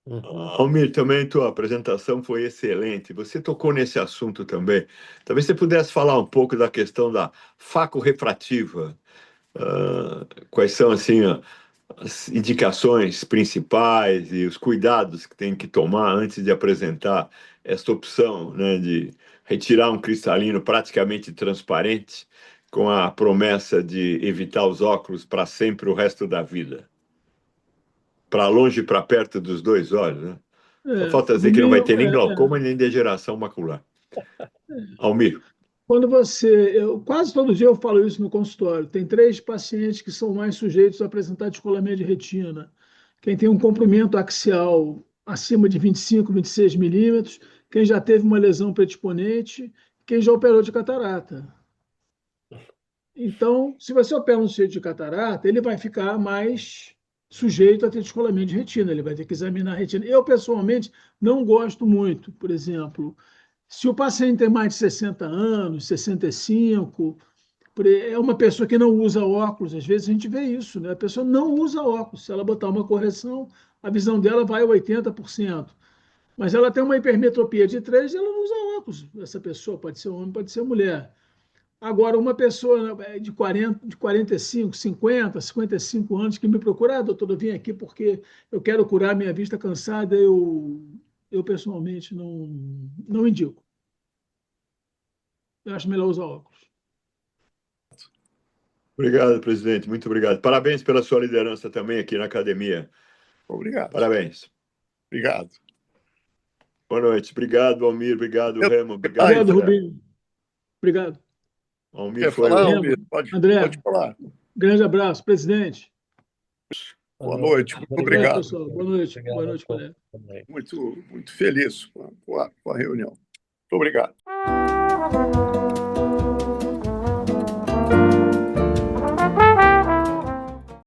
Uhum. Almir, também tua apresentação foi excelente. Você tocou nesse assunto também. Talvez você pudesse falar um pouco da questão da facorrefrativa. Quais são assim as indicações principais e os cuidados que tem que tomar antes de apresentar esta opção, né, de retirar um cristalino praticamente transparente com a promessa de evitar os óculos para sempre o resto da vida, para longe e para perto dos dois olhos, né? Só falta dizer que não vai Rubinho, ter nem glaucoma nem degeneração macular. Almir, quando quase todo dia eu falo isso no consultório. Tem três pacientes que são mais sujeitos a apresentar descolamento de retina. Quem tem um comprimento axial acima de 25, 26 milímetros, quem já teve uma lesão predisponente, quem já operou de catarata. Então, se você opera um sujeito de catarata, ele vai ficar mais sujeito a ter descolamento de retina, ele vai ter que examinar a retina. Eu, pessoalmente, não gosto muito, por exemplo, se o paciente tem mais de 60 anos, 65, é uma pessoa que não usa óculos, às vezes a gente vê isso, né? A pessoa não usa óculos, se ela botar uma correção, a visão dela vai a 80%. Mas ela tem uma hipermetropia de 3 e ela não usa óculos. Essa pessoa pode ser homem, pode ser mulher. Agora, uma pessoa de 45, 50, 55 anos que me procura, doutor, eu vim aqui porque eu quero curar minha vista cansada, eu pessoalmente não indico. Eu acho melhor usar óculos. Obrigado, presidente. Muito obrigado. Parabéns pela sua liderança também aqui na academia. Obrigado. Parabéns. Obrigado. Boa noite. Obrigado, Almir. Obrigado, Remo. Obrigado, Obrigado, André. Rubinho. Obrigado. Almir Quer foi falar, o... Almir? Pode André, falar. grande abraço, presidente. Boa noite. Muito Obrigado, obrigado. pessoal. Boa noite. Obrigado Boa noite, a todos colega. também. Muito feliz com a reunião. Muito obrigado.